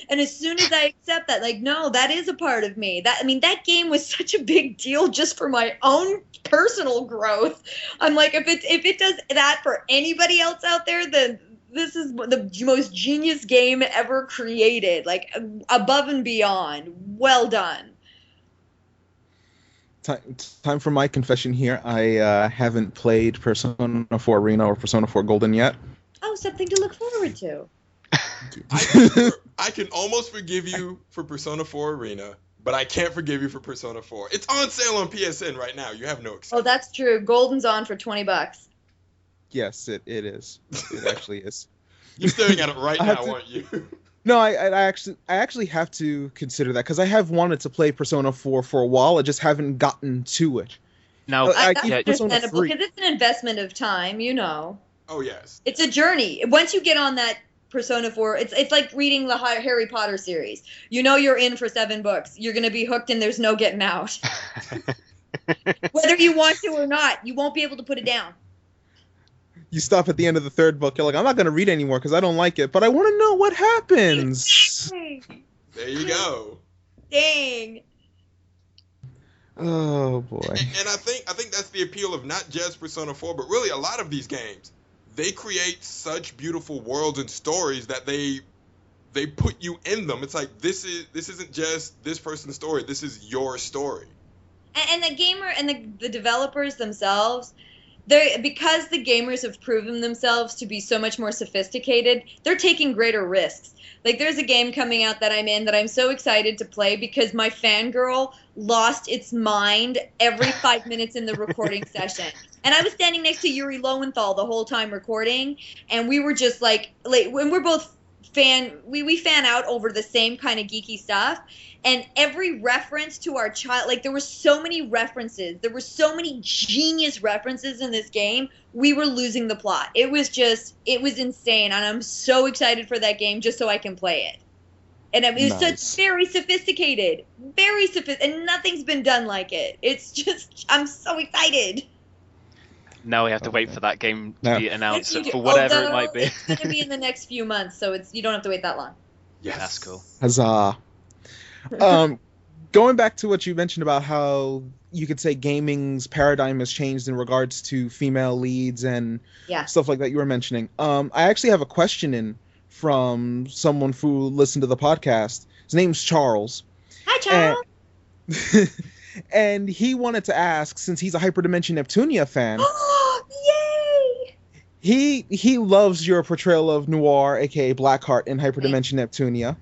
and as soon as I accept that, like, no, that is a part of me. That game was such a big deal just for my own personal growth. I'm like, if it does that for anybody else out there, then this is the most genius game ever created, like above and beyond. Well done. Time for my confession here. I haven't played Persona 4 Arena or Persona 4 Golden yet. Oh, something to look forward to. I can almost forgive you for Persona 4 Arena, but I can't forgive you for Persona 4. It's on sale on PSN right now. You have no excuse. Oh, that's true. Golden's on for $20. Yes, it is. It actually is. You're staring at it right now, aren't you? No, I actually have to consider that, because I have wanted to play Persona 4 for a while. I just haven't gotten to it. Now, that's understandable, because it's an investment of time, Oh, yes. It's a journey. Once you get on that Persona 4, it's like reading the Harry Potter series. You're in for 7 books. You're going to be hooked, and there's no getting out. Whether you want to or not, you won't be able to put it down. You stop at the end of the 3rd book. You're like, I'm not going to read anymore because I don't like it, but I want to know what happens. There you go. Dang. Oh boy. And I think that's the appeal of not just Persona 4, but really a lot of these games. They create such beautiful worlds and stories that they put you in them. It's like, this isn't just this person's story. This is your story. And the gamer and the developers themselves, because the gamers have proven themselves to be so much more sophisticated, they're taking greater risks. Like, there's a game coming out that I'm in that I'm so excited to play because my fangirl lost its mind every 5 minutes in the recording session. And I was standing next to Yuri Lowenthal the whole time recording, and we were just like when we're both we fan out over the same kind of geeky stuff. And every reference to our child, like, there were so many references. There were so many genius references in this game. We were losing the plot. It was insane. And I'm so excited for that game just so I can play it. And it was such very sophisticated, and nothing's been done like it. It's just, I'm so excited. Now we have to wait for that game to be announced for whatever it might be. It's going to be in the next few months, so you don't have to wait that long. Yes. That's cool. Huzzah. Going back to what you mentioned about how you could say gaming's paradigm has changed in regards to female leads and stuff like that you were mentioning. I actually have a question in from someone who listened to the podcast. His name's Charles. Hi, Charles. And he wanted to ask, since he's a Hyperdimension Neptunia fan. Yay! He loves your portrayal of Noir, aka Blackheart, in Hyperdimension Neptunia.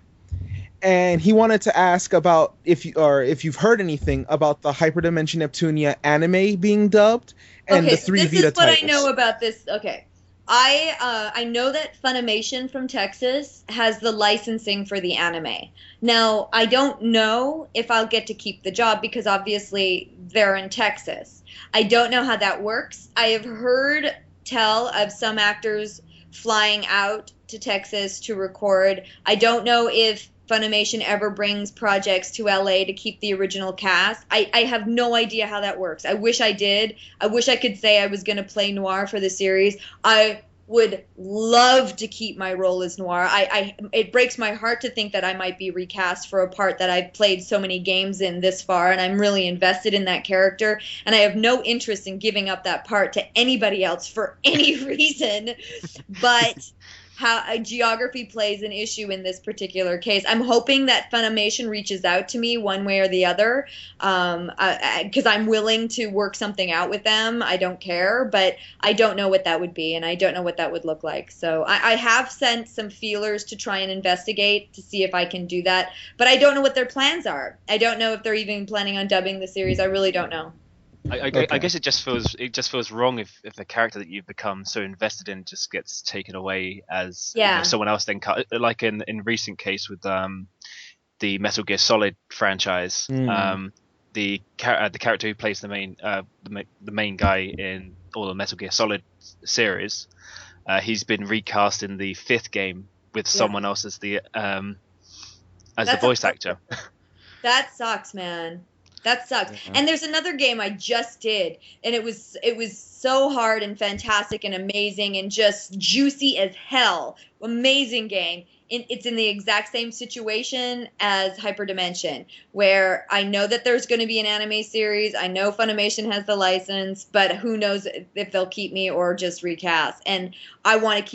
And he wanted to ask about if you've heard anything about the Hyperdimension Neptunia anime being dubbed and the 3 Vita titles. This is what I know about this. Okay. I know that Funimation from Texas has the licensing for the anime. Now, I don't know if I'll get to keep the job because obviously they're in Texas. I don't know how that works. I have heard tell of some actors flying out to Texas to record. I don't know if Funimation ever brings projects to LA to keep the original cast. I have no idea how that works. I wish I did. I wish I could say I was going to play Noir for the series. I would love to keep my role as Noir. It breaks my heart to think that I might be recast for a part that I've played so many games in this far, and I'm really invested in that character, and I have no interest in giving up that part to anybody else for any reason. But how geography plays an issue in this particular case. I'm hoping that Funimation reaches out to me one way or the other, because I'm willing to work something out with them. I don't care, but I don't know what that would be, and I don't know what that would look like. So I have sent some feelers to try and investigate to see if I can do that, but I don't know what their plans are. I don't know if they're even planning on dubbing the series. I really don't know. I guess it just feels wrong if the character that you've become so invested in just gets taken away as someone else then cut, like in recent case with the Metal Gear Solid franchise. The character who plays the main guy in all the Metal Gear Solid series, he's been recast in the 5th game with someone else as the voice actor. That sucks, man. That sucks. And there's another game I just did, and it was so hard and fantastic and amazing and just juicy as hell. Amazing game. It's in the exact same situation as Hyperdimension, where I know that there's going to be an anime series. I know Funimation has the license, but who knows if they'll keep me or just recast. And I want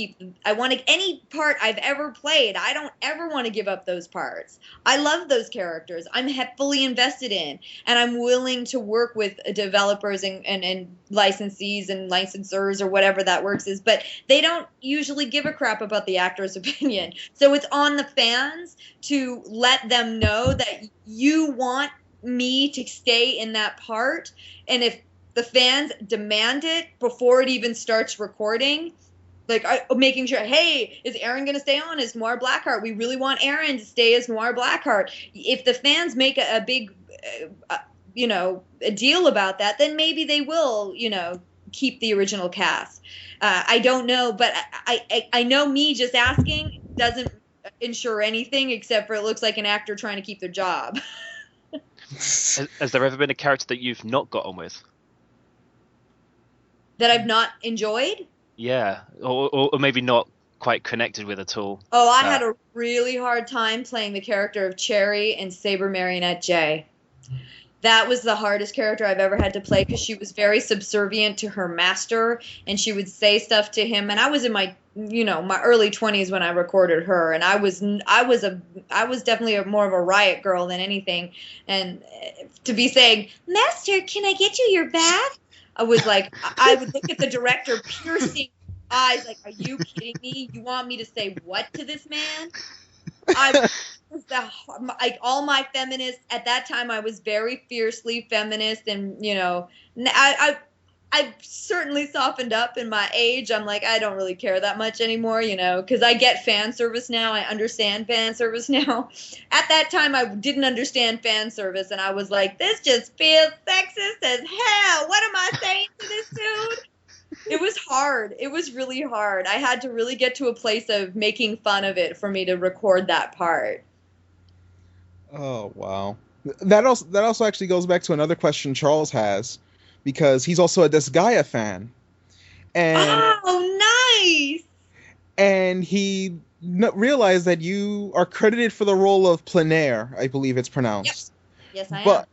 any part I've ever played. I don't ever want to give up those parts. I love those characters. I'm fully invested in, and I'm willing to work with developers and licensees and licensors or whatever that works is, but they don't usually give a crap about the actor's opinion. So it's on the fans to let them know that you want me to stay in that part. And if the fans demand it before it even starts recording, like making sure, hey, is Erin going to stay on as Noir Blackheart? We really want Erin to stay as Noir Blackheart. If the fans make a big, a deal about that, then maybe they will, keep the original cast. I don't know, but I know me just asking doesn't ensure anything except for it looks like an actor trying to keep their job. Has there ever been a character that you've not got on with? That I've not enjoyed? Yeah, or maybe not quite connected with at all. Oh, I had a really hard time playing the character of Cherry and Saber Marionette J. That was the hardest character I've ever had to play because she was very subservient to her master, and she would say stuff to him. And I was in my early 20s when I recorded her, and I was definitely more of a riot girl than anything. And to be saying, "Master, can I get you your bath?" I was like, I would look at the director, piercing eyes, like, "Are you kidding me? You want me to say what to this man?" All my feminists at that time, I was very fiercely feminist, and I've certainly softened up in my age. I'm like, I don't really care that much anymore, because I get fan service now. I understand fan service now. At that time, I didn't understand fan service, and I was like, this just feels sexist as hell. What am I saying to this dude? It was hard. It was really hard. I had to really get to a place of making fun of it for me to record that part. Oh, wow. That also actually goes back to another question Charles has, because he's also a Disgaea fan. And, nice! And he realized that you are credited for the role of Plenaire, I believe it's pronounced. Yep. Yes, I am.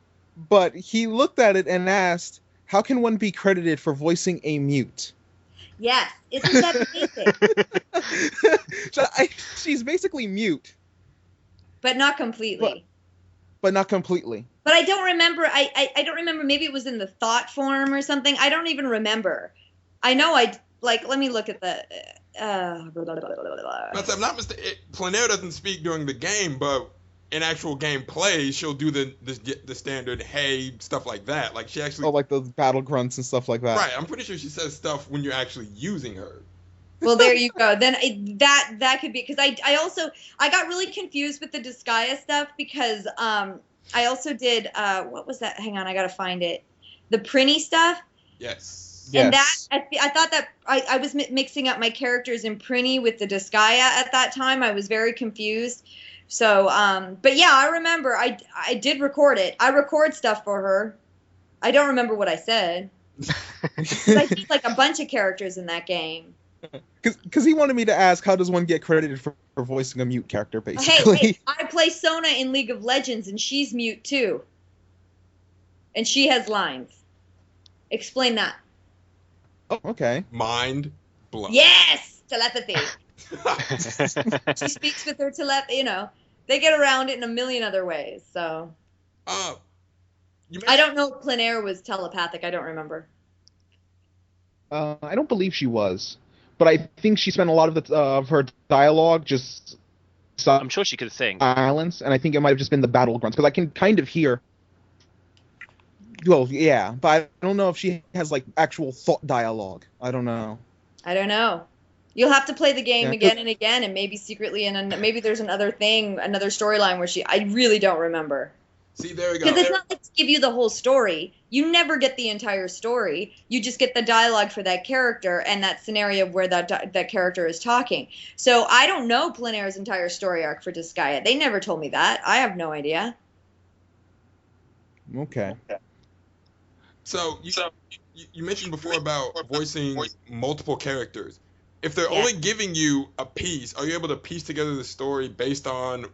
But he looked at it and asked, how can one be credited for voicing a mute? Yes, isn't that basic? She's basically mute. But not completely. But not completely. But I don't remember. I don't remember. Maybe it was in the thought form or something. I don't even remember. I know let me look at the... But I'm not mistaken. Plenaire doesn't speak during the game, but in actual gameplay, she'll do the standard hey stuff like that. Like she actually. Oh, like the battle grunts and stuff like that. Right. I'm pretty sure she says stuff when you're actually using her. Well, there you go. Then that could be because I got really confused with the Disgaea stuff because I also did what was that? Hang on, I gotta find it. The Prinny stuff. Yes. Yes. And I thought that I was mixing up my characters in Prinny with the Disgaea at that time. I was very confused. So, but yeah, I remember I did record it. I record stuff for her. I don't remember what I said. I see like a bunch of characters in that game. Because he wanted me to ask, how does one get credited for voicing a mute character, basically? Hey, I play Sona in League of Legends, and she's mute too. And she has lines. Explain that. Oh, okay. Mind blown. Yes! Telepathy. She speaks with her telepathy, you know. They get around it in a million other ways, so. I don't know if Plenaire was telepathic. I don't remember. I don't believe she was. But I think she spent a lot of her dialogue just... I'm sure she could think. Silence, and I think it might have just been the battle grunts, because I can kind of hear... Well, yeah, but I don't know if she has, like, actual thought dialogue. I don't know. You'll have to play the game again and again, and maybe secretly, maybe there's another thing, another storyline where I really don't remember. See, there we go. Because it's not like to give you the whole story. You never get the entire story. You just get the dialogue for that character and that scenario where that character is talking. So I don't know Plenaire's entire story arc for Disgaea. They never told me that. I have no idea. Okay. So you mentioned before about voicing multiple characters. If they're only giving you a piece, are you able to piece together the story based on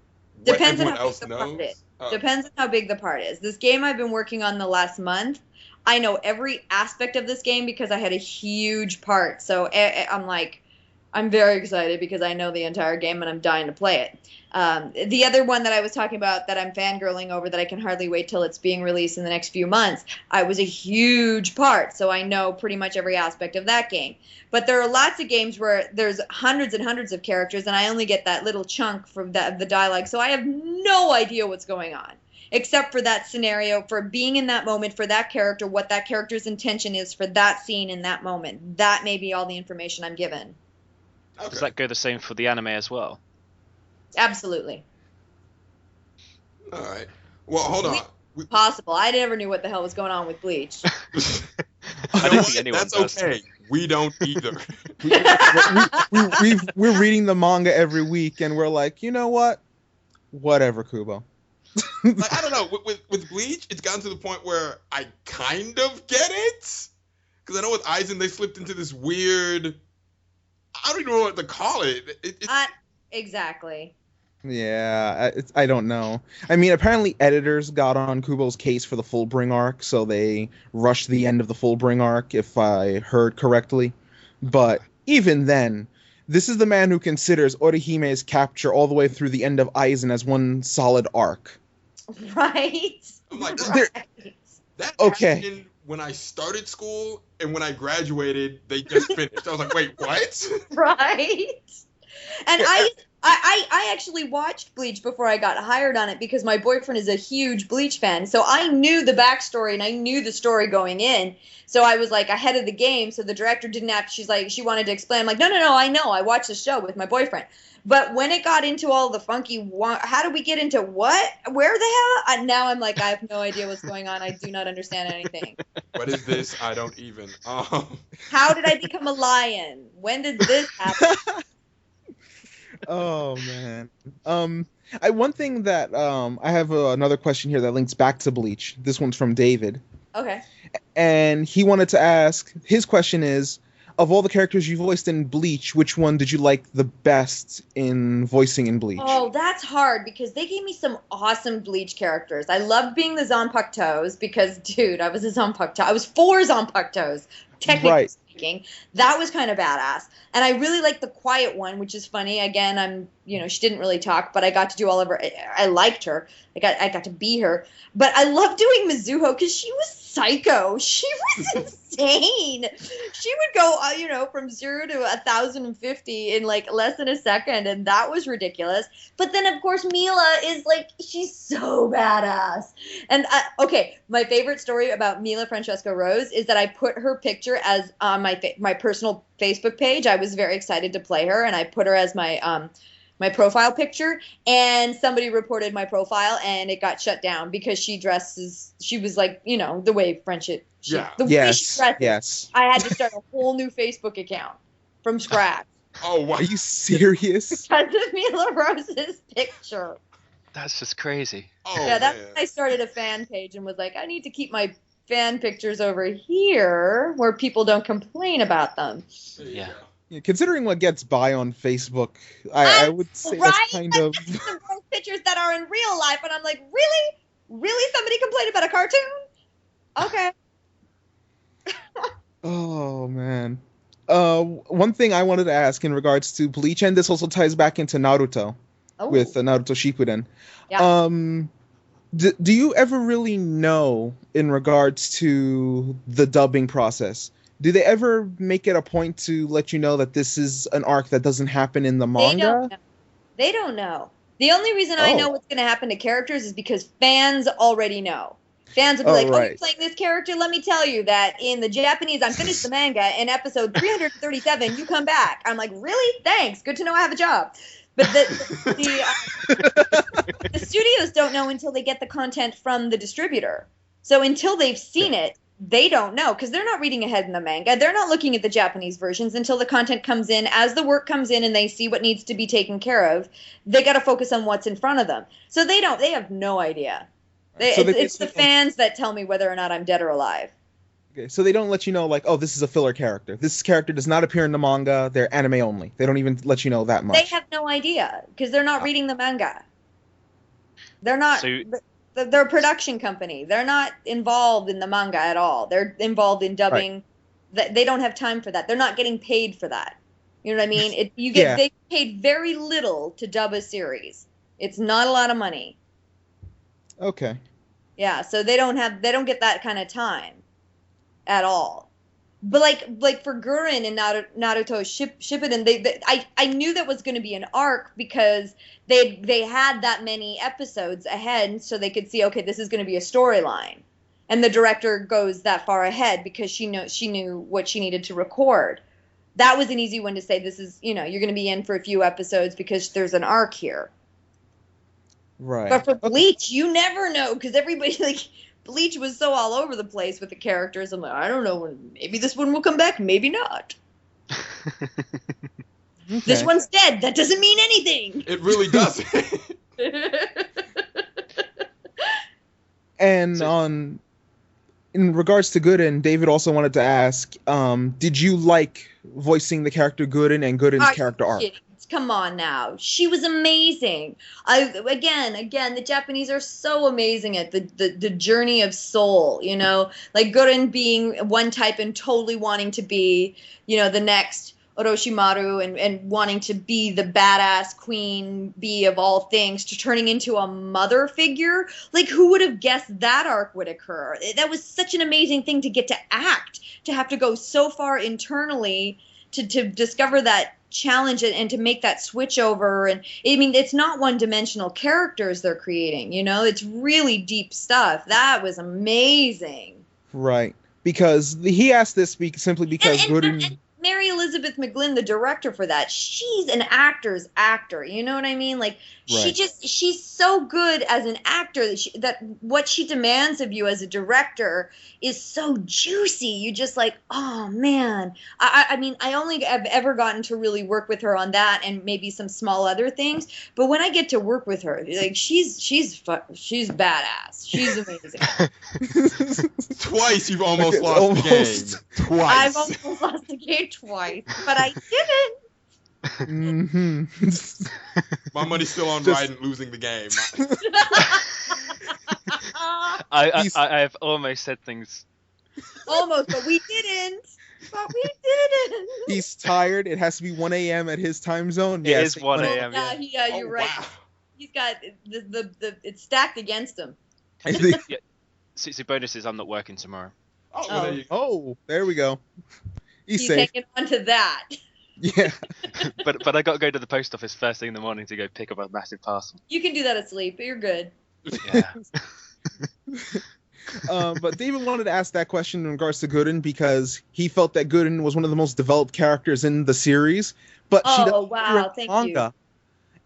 what everyone else knows? Depends on how big the part is. This game I've been working on the last month, I know every aspect of this game because I had a huge part. So I'm very excited because I know the entire game and I'm dying to play it. The other one that I was talking about that I'm fangirling over that I can hardly wait till it's being released in the next few months, I was a huge part, so I know pretty much every aspect of that game. But there are lots of games where there's hundreds and hundreds of characters, and I only get that little chunk from the dialogue, so I have no idea what's going on, except for that scenario, for being in that moment, for that character, what that character's intention is for that scene in that moment. That may be all the information I'm given. Okay. Does that go the same for the anime as well? Absolutely. All right. Well, hold on. Possible. I never knew what the hell was going on with Bleach. I don't think anyone That's does. okay. We don't either. We're reading the manga every week, and we're like, you know what? Whatever, Kubo. Like, I don't know. With Bleach, it's gotten to the point where I kind of get it. Because I know with Aizen, they slipped into this weird... I don't even know what to call it. Exactly. Yeah, I don't know. I mean, apparently editors got on Kubo's case for the Fullbring arc, so they rushed the end of the Fullbring arc, if I heard correctly. But even then, this is the man who considers Orihime's capture all the way through the end of Aizen as one solid arc. Right. I'm like, right. That happened when I started school, and when I graduated, they just finished. I was like, wait, what? Right. And I actually watched Bleach before I got hired on it because my boyfriend is a huge Bleach fan. So I knew the backstory and I knew the story going in. So I was like ahead of the game. So the director didn't have, she wanted to explain. I'm like, no, I know. I watched the show with my boyfriend. But when it got into all the funky, how do we get into what? Where the hell? Now I'm like, I have no idea what's going on. I do not understand anything. What is this? I don't even. How did I become a lion? When did this happen? Oh man. One thing that I have another question here that links back to Bleach. This one's from David. Okay. And he wanted to ask, his question is, of all the characters you voiced in Bleach, which one did you like the best in voicing in Bleach? Oh, that's hard because they gave me some awesome Bleach characters. I loved being the Zanpakutos because, dude, I was a Zanpakuto. I was 4 Zanpakutos, technically speaking. That was kind of badass. And I really liked the quiet one, which is funny. Again, she didn't really talk, but I got to do all of her. I liked her. I got to be her. But I loved doing Mizuho because she was psycho. She was insane. She would go, from 0 to 1,050 in like less than a second, and that was ridiculous. But then, of course, Mila is like, she's so badass. And my favorite story about Mila Francesca Rose is that I put her picture as on my personal Facebook page. I was very excited to play her, and I put her as my my profile picture, and somebody reported my profile, and it got shut down because she was like, you know, the way way she dresses. Yes. I had to start a whole new Facebook account from scratch. Oh, wow. Are you serious? Because of Mila Rose's picture. That's just crazy. Oh, yeah, that's when I started a fan page and was like, I need to keep my fan pictures over here where people don't complain about them. Yeah. Yeah, considering what gets by on Facebook, I would say that's kind of... some pictures that are in real life, and I'm like, really? Really? Somebody complained about a cartoon? Okay. Oh, man. One thing I wanted to ask in regards to Bleach, and this also ties back into Naruto, with Naruto Shippuden. Yeah. Do you ever really know in regards to the dubbing process? Do they ever make it a point to let you know that this is an arc that doesn't happen in the manga? They don't know. The only reason I know what's going to happen to characters is because fans already know. Fans will be like, you're playing this character? Let me tell you that in the Japanese, I finished the manga, in episode 337, you come back. I'm like, really? Thanks. Good to know I have a job. But the studios don't know until they get the content from the distributor. So until they've seen it, they don't know, because they're not reading ahead in the manga. They're not looking at the Japanese versions until the content comes in. As the work comes in and they see what needs to be taken care of, they got to focus on what's in front of them. So they have no idea. It's the fans that tell me whether or not I'm dead or alive. Okay, so they don't let you know, like, oh, this is a filler character. This character does not appear in the manga. They're anime only. They don't even let you know that much. They have no idea, because they're not reading the manga. They're not... They're a production company. They're not involved in the manga at all. They're involved in dubbing. Right. They don't have time for that. They're not getting paid for that. You know what I mean? They get paid very little to dub a series. It's not a lot of money. Okay. Yeah, so they don't get that kind of time at all. But like for Gurren and Naruto Shippuden, I knew that was going to be an arc because they had that many episodes ahead, so they could see, okay, this is going to be a storyline, and the director goes that far ahead because she knew what she needed to record. That was an easy one to say. This is, you're going to be in for a few episodes because there's an arc here. Right. But for Bleach, you never know, because everybody Bleach was so all over the place with the characters. I'm like, I don't know. Maybe this one will come back. Maybe not. Okay. This one's dead. That doesn't mean anything. It really doesn't. And in regards to Gooden, David also wanted to ask, did you like voicing the character Gooden and Gooden's character arc? Come on now. She was amazing. Again, the Japanese are so amazing at the journey of soul, like Gurren being one type and totally wanting to be, the next Orochimaru and wanting to be the badass queen bee of all things, to turning into a mother figure. Like, who would have guessed that arc would occur? That was such an amazing thing to get to act, to have to go so far internally to discover that challenge and to make that switch over. And I mean, it's not one-dimensional characters they're creating, it's really deep stuff. That was amazing. Right, because he asked this simply because and Mary Elizabeth McGlynn, the director for that, she's an actor's actor. You know what I mean? Like, right. She's so good as an actor that what she demands of you as a director is so juicy. You just like, oh man. I mean, I only have ever gotten to really work with her on that and maybe some small other things. But when I get to work with her, like, she's badass. She's amazing. Twice you've almost lost the game. Twice. I've almost lost the game twice, but I didn't. Mm-hmm. My money's still on Raiden losing the game. I've almost said things. Almost, but we didn't. He's tired. It has to be 1 a.m. at his time zone. It is 1 a.m. Yeah, you're right. Wow. He's got the it's stacked against him. Yeah. So bonus is I'm not working tomorrow. There we go. He's safe. Hanging on to that. Yeah. but I got to go to the post office first thing in the morning to go pick up a massive parcel. You can do that asleep. You're good. Yeah. But David wanted to ask that question in regards to Gooden because he felt that Gooden was one of the most developed characters in the series. But she doesn't wow, thank manga.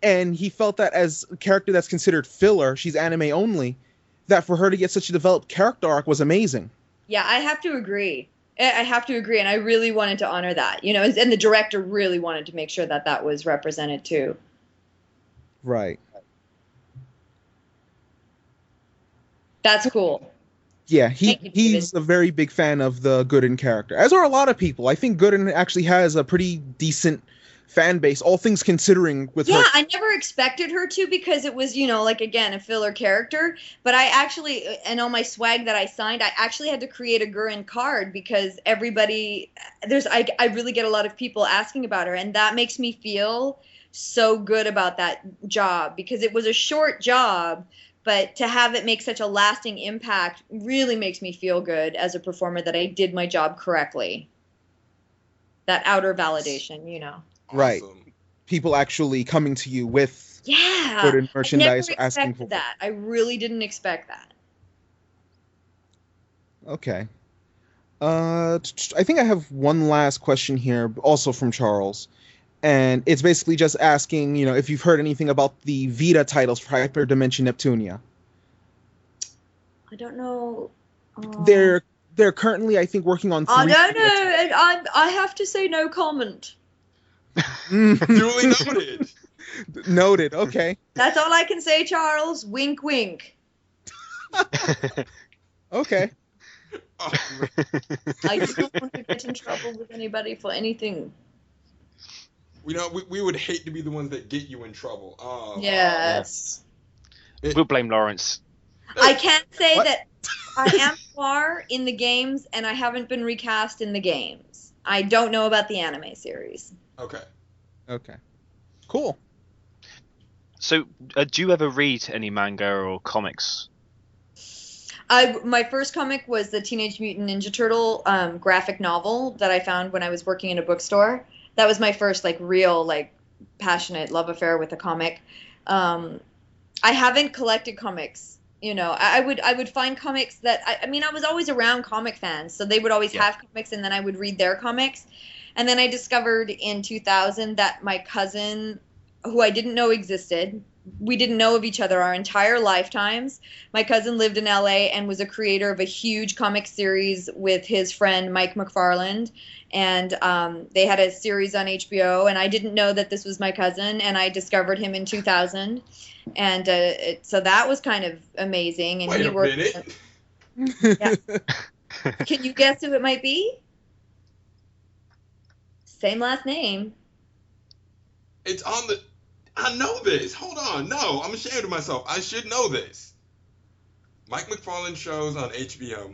And he felt that as a character that's considered filler, she's anime only, that for her to get such a developed character arc was amazing. Yeah, I have to agree. And I really wanted to honor that, and the director really wanted to make sure that that was represented too. Right. That's cool. Yeah, he's a very big fan of the Gooden character, as are a lot of people. I think Gooden actually has a pretty decent fan base, all things considering. With her. I never expected her to, because it was, again, a filler character. But I actually, and on my swag that I signed, I actually had to create a Gurren card, because everybody, I really get a lot of people asking about her, and that makes me feel so good about that job, because it was a short job, but to have it make such a lasting impact really makes me feel good as a performer that I did my job correctly. That outer validation, Right. Awesome. People actually coming to you with good merchandise, asking for that. I really didn't expect that. Okay. I think I have one last question here, also from Charles. And it's basically just asking, if you've heard anything about the Vita titles for Hyperdimension Neptunia. I don't know. They're currently, I think, working on 3. I don't know. I have to say no comment. Duly noted. Noted. Okay. That's all I can say, Charles. Wink, wink. Okay. I just don't want to get in trouble with anybody for anything. We would hate to be the ones that get you in trouble. Yes. We'll blame Lawrence. I can't say that I am far in the games, and I haven't been recast in the games. I don't know about the anime series. Okay. Cool. So, do you ever read any manga or comics? My first comic was the Teenage Mutant Ninja Turtle graphic novel that I found when I was working in a bookstore. That was my first real passionate love affair with a comic. I haven't collected comics. I would find comics that I was always around comic fans, so they would always have comics, and then I would read their comics. And then I discovered in 2000 that my cousin, who I didn't know existed, we didn't know of each other our entire lifetimes. My cousin lived in LA and was a creator of a huge comic series with his friend Mike McFarland. And they had a series on HBO, and I didn't know that this was my cousin, and I discovered him in 2000. And so that was kind of amazing. And Wait a minute. Yeah. Can you guess who it might be? Same last name. It's on the... I know this. Hold on. No, I'm ashamed of myself. I should know this. Mike McFarlane shows on HBO.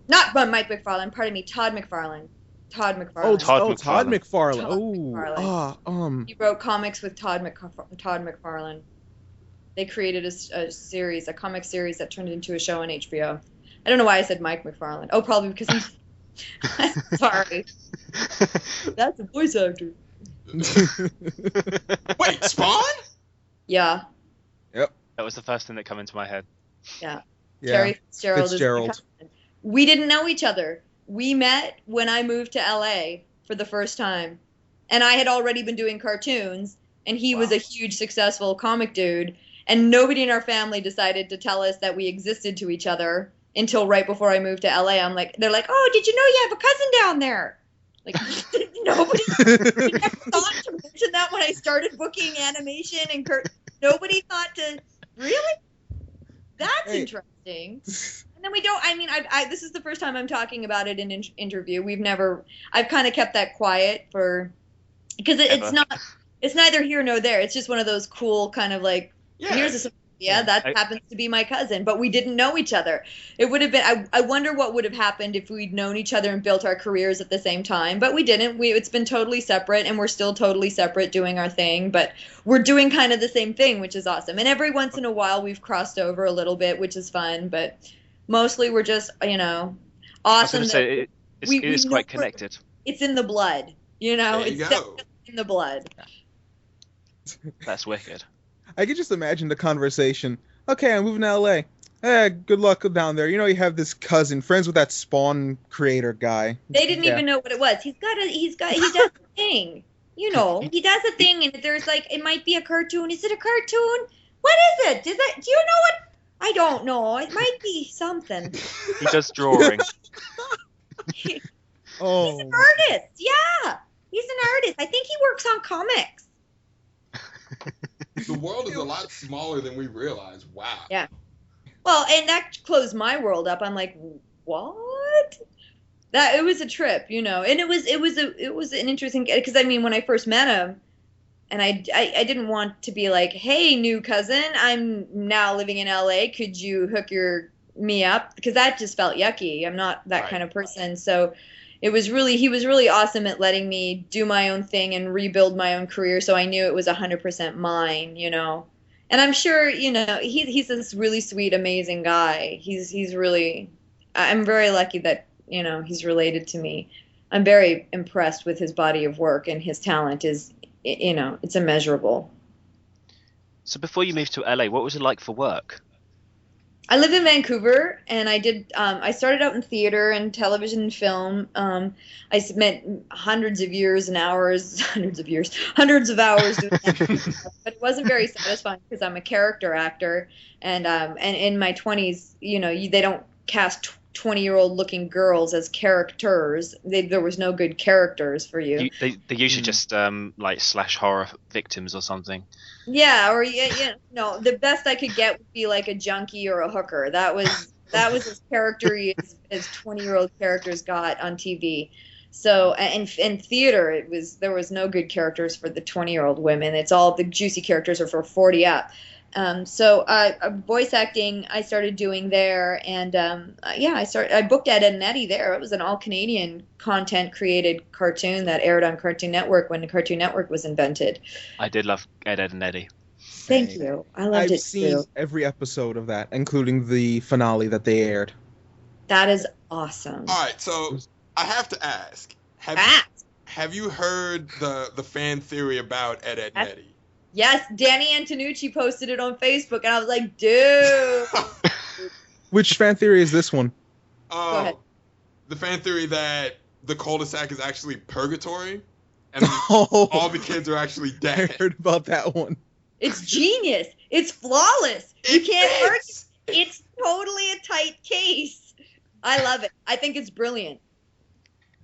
Not Mike McFarlane. Pardon me. Todd McFarlane. Todd McFarlane. He wrote comics with Todd McFarlane. They created a series, a comic series that turned into a show on HBO. I don't know why I said Mike McFarlane. Oh, probably because he's... Sorry. That's a voice actor. Wait, Spawn? Yeah. Yep. That was the first thing that came into my head. Yeah. Erin Fitzgerald. We didn't know each other. We met when I moved to LA for the first time. And I had already been doing cartoons, and he was a huge, successful comic dude. And nobody in our family decided to tell us that we existed to each other until right before I moved to LA. They're like, oh, did you know you have a cousin down there? Nobody never thought to mention that when I started booking animation and nobody thought to really. That's interesting. And then we don't. This is the first time I'm talking about it in an interview. I've kind of kept that quiet because it's neither here nor there. It's just one of those cool kind of here's a. Yeah, that happens to be my cousin, but we didn't know each other. It would have been. I wonder what would have happened if we'd known each other and built our careers at the same time. But we didn't. It's been totally separate, and we're still totally separate doing our thing. But we're doing kind of the same thing, which is awesome. And every once in a while, we've crossed over a little bit, which is fun. But mostly, we're just awesome. I was going to say it's quite connected. It's in the blood, It's in the blood. That's wicked. I could just imagine the conversation. Okay, I'm moving to LA. Hey, good luck down there. You have this cousin, friends with that Spawn creator guy. They didn't even know what it was. He does a thing. You know, he does a thing, and there's like, it might be a cartoon. Is it a cartoon? What is it? Do you know what? I don't know. It might be something. He does drawing. He's an artist. Yeah, he's an artist. I think he works on comics. The world is a lot smaller than we realize. Wow. Yeah. Well, and that closed my world up. I'm like, what? That it was a trip, you know, and it was an interesting, because I mean, when I first met him, and I didn't want to be like, hey, new cousin, I'm now living in LA. Could you hook me up? Because that just felt yucky. I'm not that kind of person. So he was really awesome at letting me do my own thing and rebuild my own career. So I knew it was 100% mine, you know. And I'm sure, you know, he's this really sweet, amazing guy. He's really, I'm very lucky that, you know, he's related to me. I'm very impressed with his body of work, and his talent is, you know, it's immeasurable. So before you moved to LA, what was it like for work? I lived in Vancouver, and I started out in theater and television and film. I spent hundreds of hours doing that, but it wasn't very satisfying because I'm a character actor, and in my 20s, you know, they don't cast 20-year-old looking girls as characters. There was no good characters for you. They usually just like slash horror victims or something. Yeah, or no, the best I could get would be like a junkie or a hooker. That was as character-y as 20-year-old characters got on TV. So in theater, there was no good characters for the 20-year-old women. It's all the juicy characters are for 40 up. So voice acting I started doing there, and I booked Ed, Edd and Eddy there. It was an all Canadian content created cartoon that aired on Cartoon Network when the Cartoon Network was invented. I did love Ed, Edd and Eddy. Thank you. I loved it too. I've seen every episode of that, including the finale that they aired. That is awesome. All right, so I have to ask: have you heard the fan theory about Ed, Edd and Eddy? Yes, Danny Antonucci posted it on Facebook, and I was like, dude. Which fan theory is this one? Go ahead. The fan theory that the cul-de-sac is actually purgatory, and all the kids are actually dead. I heard about that one. It's genius. It's flawless. You can't argue. It's totally a tight case. I love it. I think it's brilliant.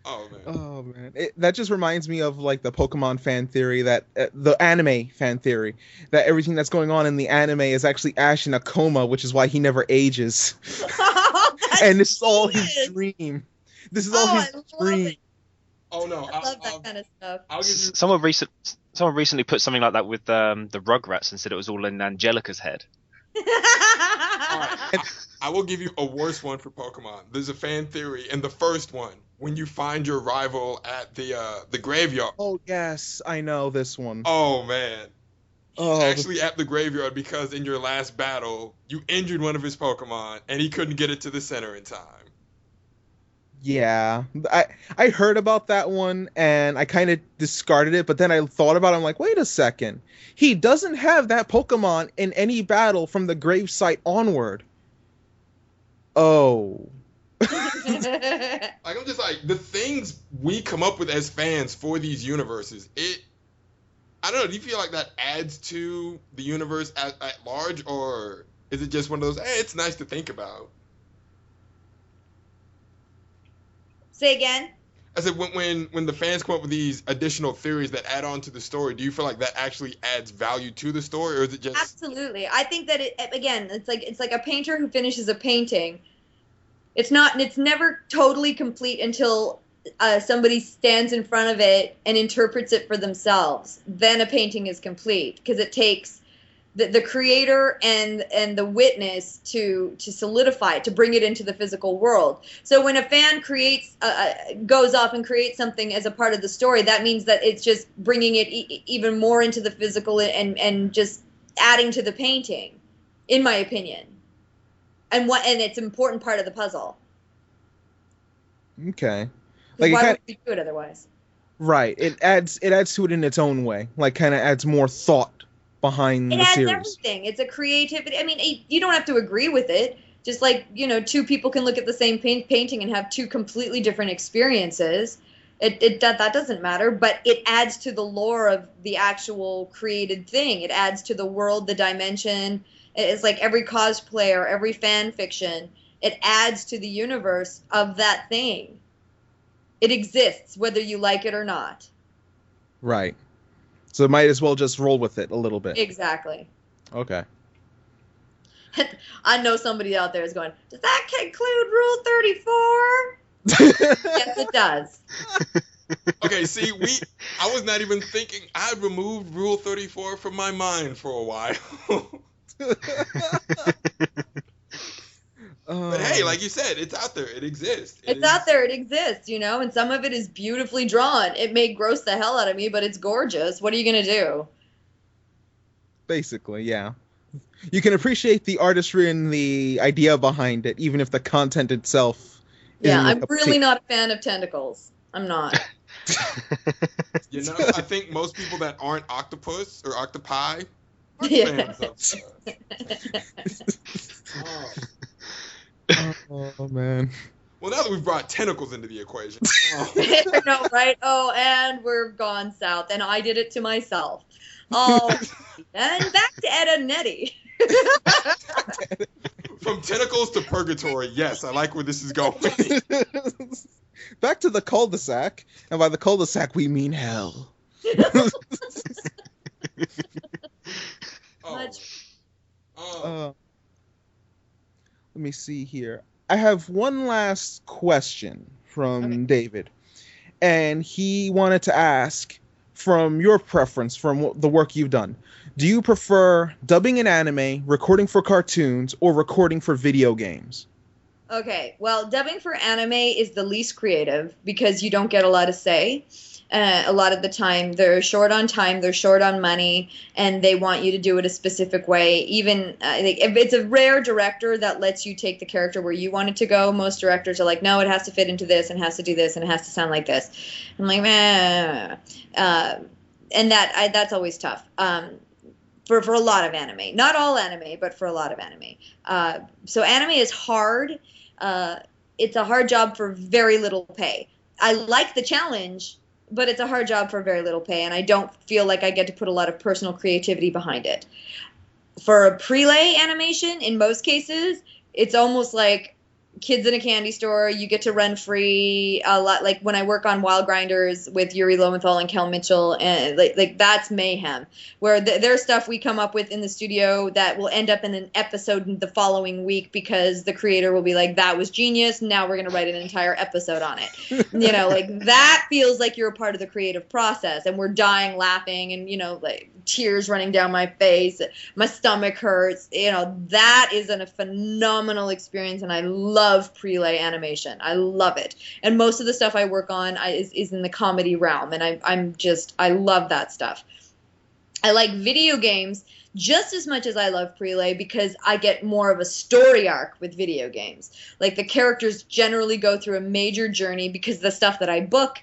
Oh man! That just reminds me of like the Pokemon fan theory, that the anime fan theory, that everything that's going on in the anime is actually Ash in a coma, which is why he never ages. And this is all his dream. This is all his dream. It. Oh no! I love that kind of stuff. I'll give you... Someone recently put something like that with the Rugrats and said it was all in Angelica's head. All right. I will give you a worse one for Pokemon. There's a fan theory in the first one, when you find your rival at the graveyard. Oh yes, I know this one. Oh man. He's actually at the graveyard because in your last battle, you injured one of his Pokemon and he couldn't get it to the center in time. Yeah, I heard about that one and I kind of discarded it, but then I thought about it. I'm like, wait a second. He doesn't have that Pokemon in any battle from the gravesite onward. Oh. Like, I'm just like, the things we come up with as fans for these universes, I don't know, do you feel like that adds to the universe at large, or is it just one of those, it's nice to think about? Say again? I said, when the fans come up with these additional theories that add on to the story, do you feel like that actually adds value to the story, or is it just... Absolutely. I think that it's like a painter who finishes a painting. It's never totally complete until somebody stands in front of it and interprets it for themselves. Then a painting is complete, because it takes the creator and the witness to solidify it, to bring it into the physical world. So when a fan goes off and creates something as a part of the story, that means that it's just bringing it even more into the physical and just adding to the painting, in my opinion. And it's an important part of the puzzle. Okay. Like, why would you do it otherwise? Right. It adds to it in its own way. Like, kind of adds more thought behind the series. It adds everything. It's a creativity. I mean, you don't have to agree with it. Just like, two people can look at the same painting and have two completely different experiences. That doesn't matter, but it adds to the lore of the actual created thing. It adds to the world, the dimension. It's like every cosplayer, every fan fiction. It adds to the universe of that thing. It exists, whether you like it or not. Right. So might as well just roll with it a little bit. Exactly. Okay. I know somebody out there is going, does that include Rule 34? Yes, it does. Okay, see, I was not even thinking. I removed Rule 34 from my mind for a while. But hey, like you said, it's out there. It exists. It's out there. It exists, and some of it is beautifully drawn. It may gross the hell out of me, but it's gorgeous. What are you going to do? Basically, yeah. You can appreciate the artistry and the idea behind it, even if the content itself isn't. Yeah, I'm really not a fan of tentacles. I'm not. I think most people that aren't octopus or octopi are fans of Oh, man. Well, now that we've brought tentacles into the equation. I know, right? Oh, and we're gone south, and I did it to myself. Oh, and back to Ed and Nettie. From tentacles to purgatory. Yes, I like where this is going. Back to the cul-de-sac, and by the cul-de-sac we mean hell. Let me see here. I have one last question from David, and he wanted to ask, from your preference, from the work you've done, do you prefer dubbing in anime, recording for cartoons, or recording for video games? Okay, well, dubbing for anime is the least creative because you don't get a lot of say. A lot of the time, they're short on time, they're short on money, and they want you to do it a specific way. Even if it's a rare director that lets you take the character where you want it to go, most directors are like, no, it has to fit into this, and has to do this, and it has to sound like this. I'm like, meh. And that's always tough. For a lot of anime. Not all anime, but for a lot of anime. So anime is hard. It's a hard job for very little pay. I like the challenge, but it's a hard job for very little pay, and I don't feel like I get to put a lot of personal creativity behind it. For a prelay animation, in most cases, it's almost like kids in a candy store. You get to run free a lot. Like when I work on Wild Grinders with Yuri Lowenthal and Kel Mitchell, and like that's mayhem. Where there's stuff we come up with in the studio that will end up in an episode the following week because the creator will be like, "That was genius. Now we're gonna write an entire episode on it." Like that feels like you're a part of the creative process, and we're dying laughing, and like tears running down my face, my stomach hurts. That is a phenomenal experience, and I love prelay animation. I love it. And most of the stuff I work on is in the comedy realm, and I love that stuff. I like video games just as much as I love prelay because I get more of a story arc with video games. Like the characters generally go through a major journey because the stuff that I book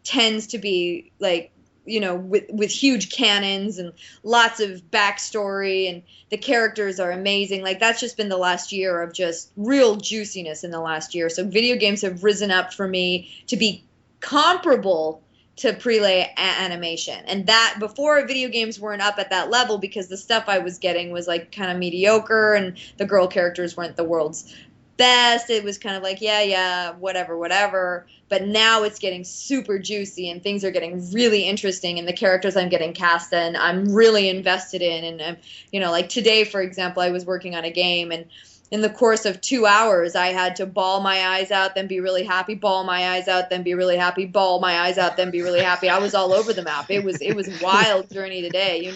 tends to be like, with huge cannons and lots of backstory, and the characters are amazing. Like that's just been the last year of just real juiciness in the last year. So video games have risen up for me to be comparable to prelay animation. And that before, video games weren't up at that level because the stuff I was getting was like kind of mediocre, and the girl characters weren't the world's best. It was kind of like, yeah, whatever. But now it's getting super juicy, and things are getting really interesting, and the characters I'm getting cast in, I'm really invested in. And, like today, for example, I was working on a game, and in the course of 2 hours, I had to bawl my eyes out, then be really happy, bawl my eyes out, then be really happy, bawl my eyes out, then be really happy. I was all over the map. It was a wild journey today,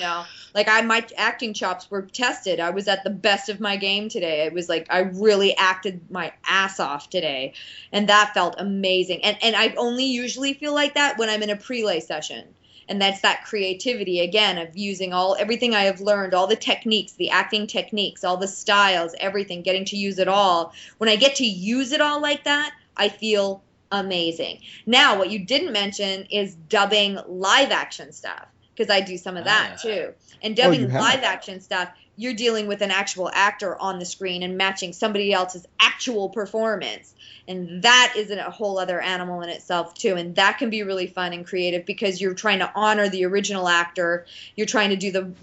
Like my acting chops were tested. I was at the best of my game today. It was like I really acted my ass off today, and that felt amazing. And I only usually feel like that when I'm in a prelay session. And that's that creativity, again, of using everything I have learned, all the techniques, the acting techniques, all the styles, everything, getting to use it all. When I get to use it all like that, I feel amazing. Now, what you didn't mention is dubbing live action stuff. because I do some of that too. And dubbing live action stuff, you're dealing with an actual actor on the screen and matching somebody else's actual performance. And that is a whole other animal in itself too. And that can be really fun and creative because you're trying to honor the original actor. You're trying to do the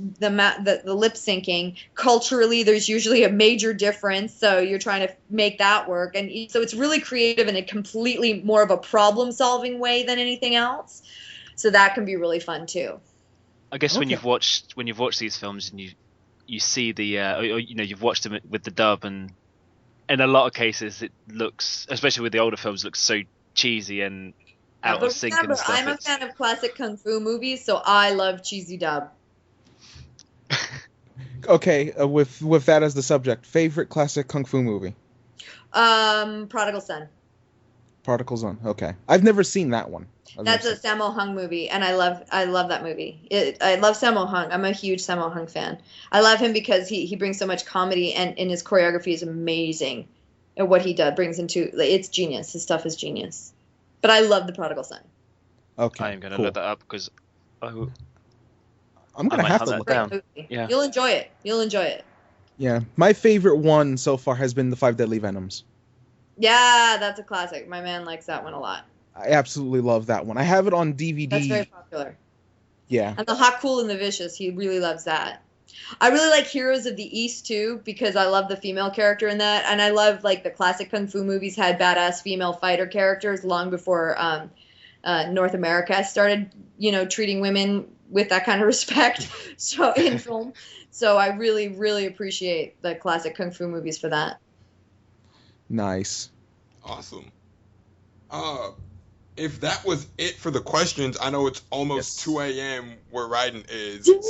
lip syncing. Culturally, there's usually a major difference. So you're trying to make that work. And so it's really creative in a completely more of a problem solving way than anything else. So that can be really fun too. I guess when you've watched these films and you see the or, you've watched them with the dub, and in a lot of cases it looks, especially with the older films, looks so cheesy and out of sync and stuff. I'm a fan of classic kung fu movies, so I love cheesy dub. Okay, with that as the subject, favorite classic kung fu movie? Prodigal Son. Prodigal Son. Okay, I've never seen that one. That's a Sammo Hung movie, and I love that movie. I love Sammo Hung. I'm a huge Sammo Hung fan. I love him because he brings so much comedy, and his choreography is amazing. And what he brings into it's genius. His stuff is genius. But I love The Prodigal Son. Okay, I am going to look that up because I'm going to have to look down. Yeah. You'll enjoy it. Yeah, my favorite one so far has been The Five Deadly Venoms. Yeah, that's a classic. My man likes that one a lot. I absolutely love that one. I have it on DVD. That's very popular. Yeah. And The Hot, Cool, and the Vicious, he really loves that. I really like Heroes of the East, too, because I love the female character in that. And I love, like, the classic kung fu movies had badass female fighter characters long before North America started, treating women with that kind of respect in film. So I really, really appreciate the classic kung fu movies for that. Nice. Awesome. If that was it for the questions, I know it's almost 2 a.m. where Ryden is. So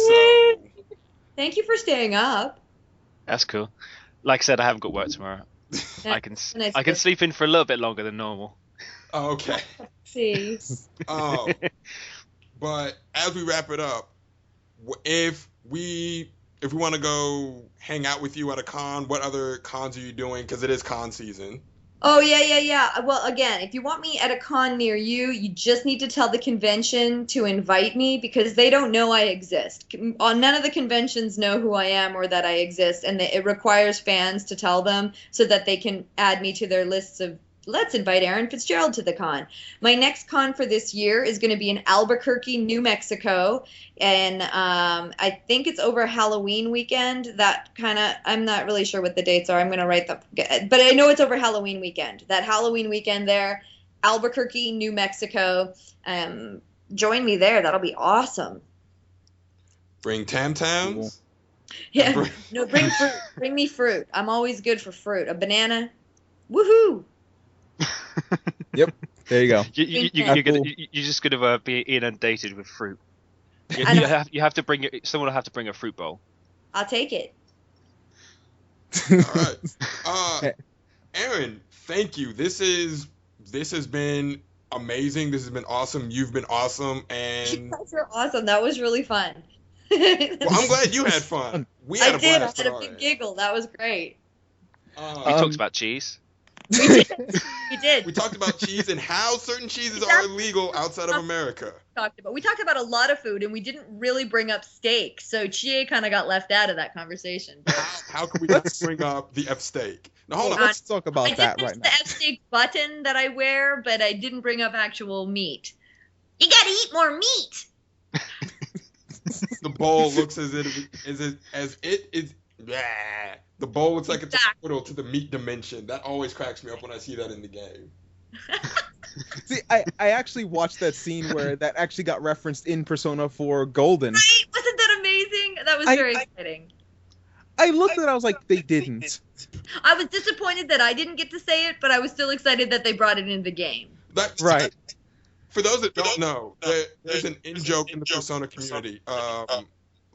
thank you for staying up. That's cool. Like I said, I haven't got work tomorrow. I can sleep in for a little bit longer than normal. Oh, okay. See. But as we wrap it up, if we want to go hang out with you at a con, what other cons are you doing? Because it is con season. Oh, yeah. Well, again, if you want me at a con near you, you just need to tell the convention to invite me because they don't know I exist. None of the conventions know who I am or that I exist, and it requires fans to tell them so that they can add me to their lists of, let's invite Erin Fitzgerald to the con. My next con for this year is going to be in Albuquerque, New Mexico, and I think it's over Halloween weekend. I'm not really sure what the dates are. I'm going to write them, but I know it's over Halloween weekend. That Halloween weekend there, Albuquerque, New Mexico. Join me there. That'll be awesome. Bring Tam Tams? Yeah. Bring fruit. Bring me fruit. I'm always good for fruit. A banana. Woohoo! Yep, there you go. You're just gonna be inundated with fruit. You have to bring someone will have to bring a fruit bowl. I'll take it. All right, Erin, thank you. This has been amazing. This has been awesome. You've been awesome, and you guys are awesome. That was really fun. Well, I'm glad you had fun. I had a big giggle. That was great. We talked about cheese. We did. We talked about cheese and how certain cheeses are illegal outside of America. We talked about a lot of food, and we didn't really bring up steak, so Chie kind of got left out of that conversation. How can we not bring up the F steak? Now, hold on. Let's talk about that right now. I did the F steak button that I wear, but I didn't bring up actual meat. You gotta eat more meat. The bowl looks as it is. Yeah. The bowl looks like it's a portal to the meat dimension. That always cracks me up when I see that in the game. See, I actually watched that scene where that actually got referenced in Persona 4 Golden. Right? Wasn't that amazing? That was very exciting. I looked at it, I was like, they didn't. I was disappointed that I didn't get to say it, but I was still excited that they brought it into the game. That's right. For those that don't know, there's an in-joke in the Persona community.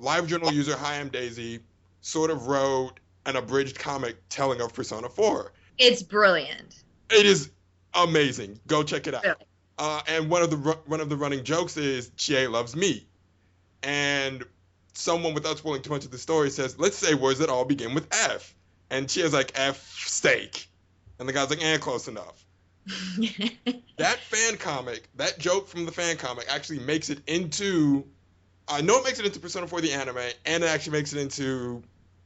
LiveJournal user Hi, I'm Daisy sort of wrote an abridged comic telling of Persona 4. It's brilliant. It is amazing. Go check it out. Really? And one of the running jokes is Chie loves meat. And someone, without spoiling too much of the story, says, let's say words that all begin with F. And Chie's like, F steak. And the guy's like, close enough. That fan comic, that joke from the fan comic actually makes it into I know it makes it into Persona 4 the anime, and it actually makes it into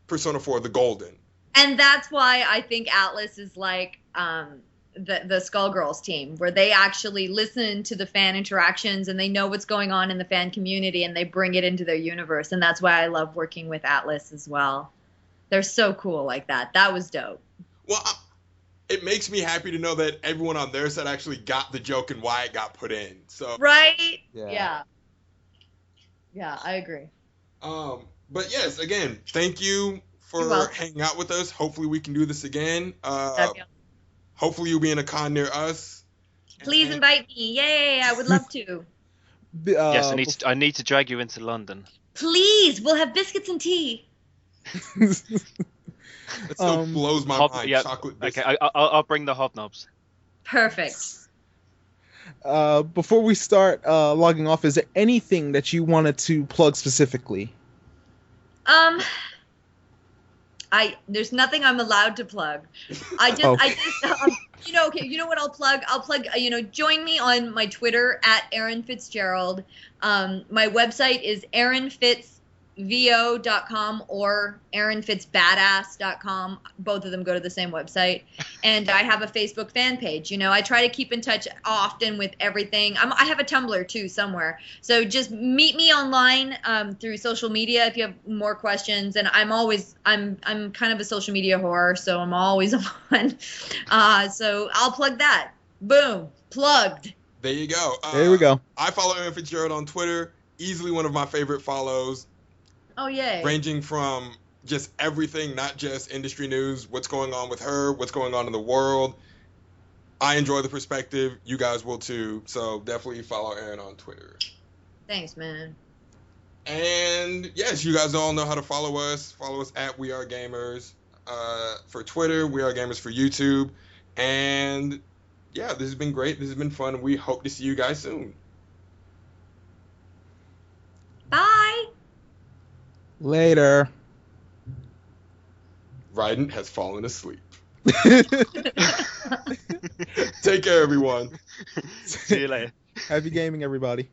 Persona 4 the Golden. And that's why I think Atlas is like the Skullgirls team, where they actually listen to the fan interactions and they know what's going on in the fan community and they bring it into their universe. And that's why I love working with Atlas as well. They're so cool like that. That was dope. Well, it makes me happy to know that everyone on their side actually got the joke and why it got put in. So right? Yeah, I agree. But yes, again, thank you for hanging out with us. Hopefully we can do this again. Hopefully you'll be in a con near us. Please invite me. Yay, I would love to. Yes, I need to drag you into London. Please, we'll have biscuits and tea. That still blows my mind. Yeah. Chocolate biscuits. Okay, I'll bring the hobnobs. Perfect. Before we start logging off, is there anything that you wanted to plug specifically? There's nothing I'm allowed to plug. You know what I'll plug? I'll plug, join me on my Twitter at Erin Fitzgerald. My website is erinfitzvo.com or erinfitzbadass.com. Both of them go to the same website. And I have a Facebook fan page. I try to keep in touch often with everything. I have a Tumblr too somewhere. So just meet me online through social media if you have more questions. And I'm kind of a social media whore, so I'm always on. So I'll plug that. Boom. Plugged. There you go. There we go. I follow Erin Fitzgerald on Twitter. Easily one of my favorite follows. Oh, yay. Ranging from just everything, not just industry news, what's going on with her, what's going on in the world. I enjoy the perspective. You guys will too. So definitely follow Erin on Twitter. Thanks, man. And yes, you guys all know how to follow us. Follow us at We Are Gamers for Twitter, We Are Gamers for YouTube. And yeah, this has been great. This has been fun. We hope to see you guys soon. Bye. Later. Raiden has fallen asleep. Take care, everyone. See you later. Happy gaming, everybody.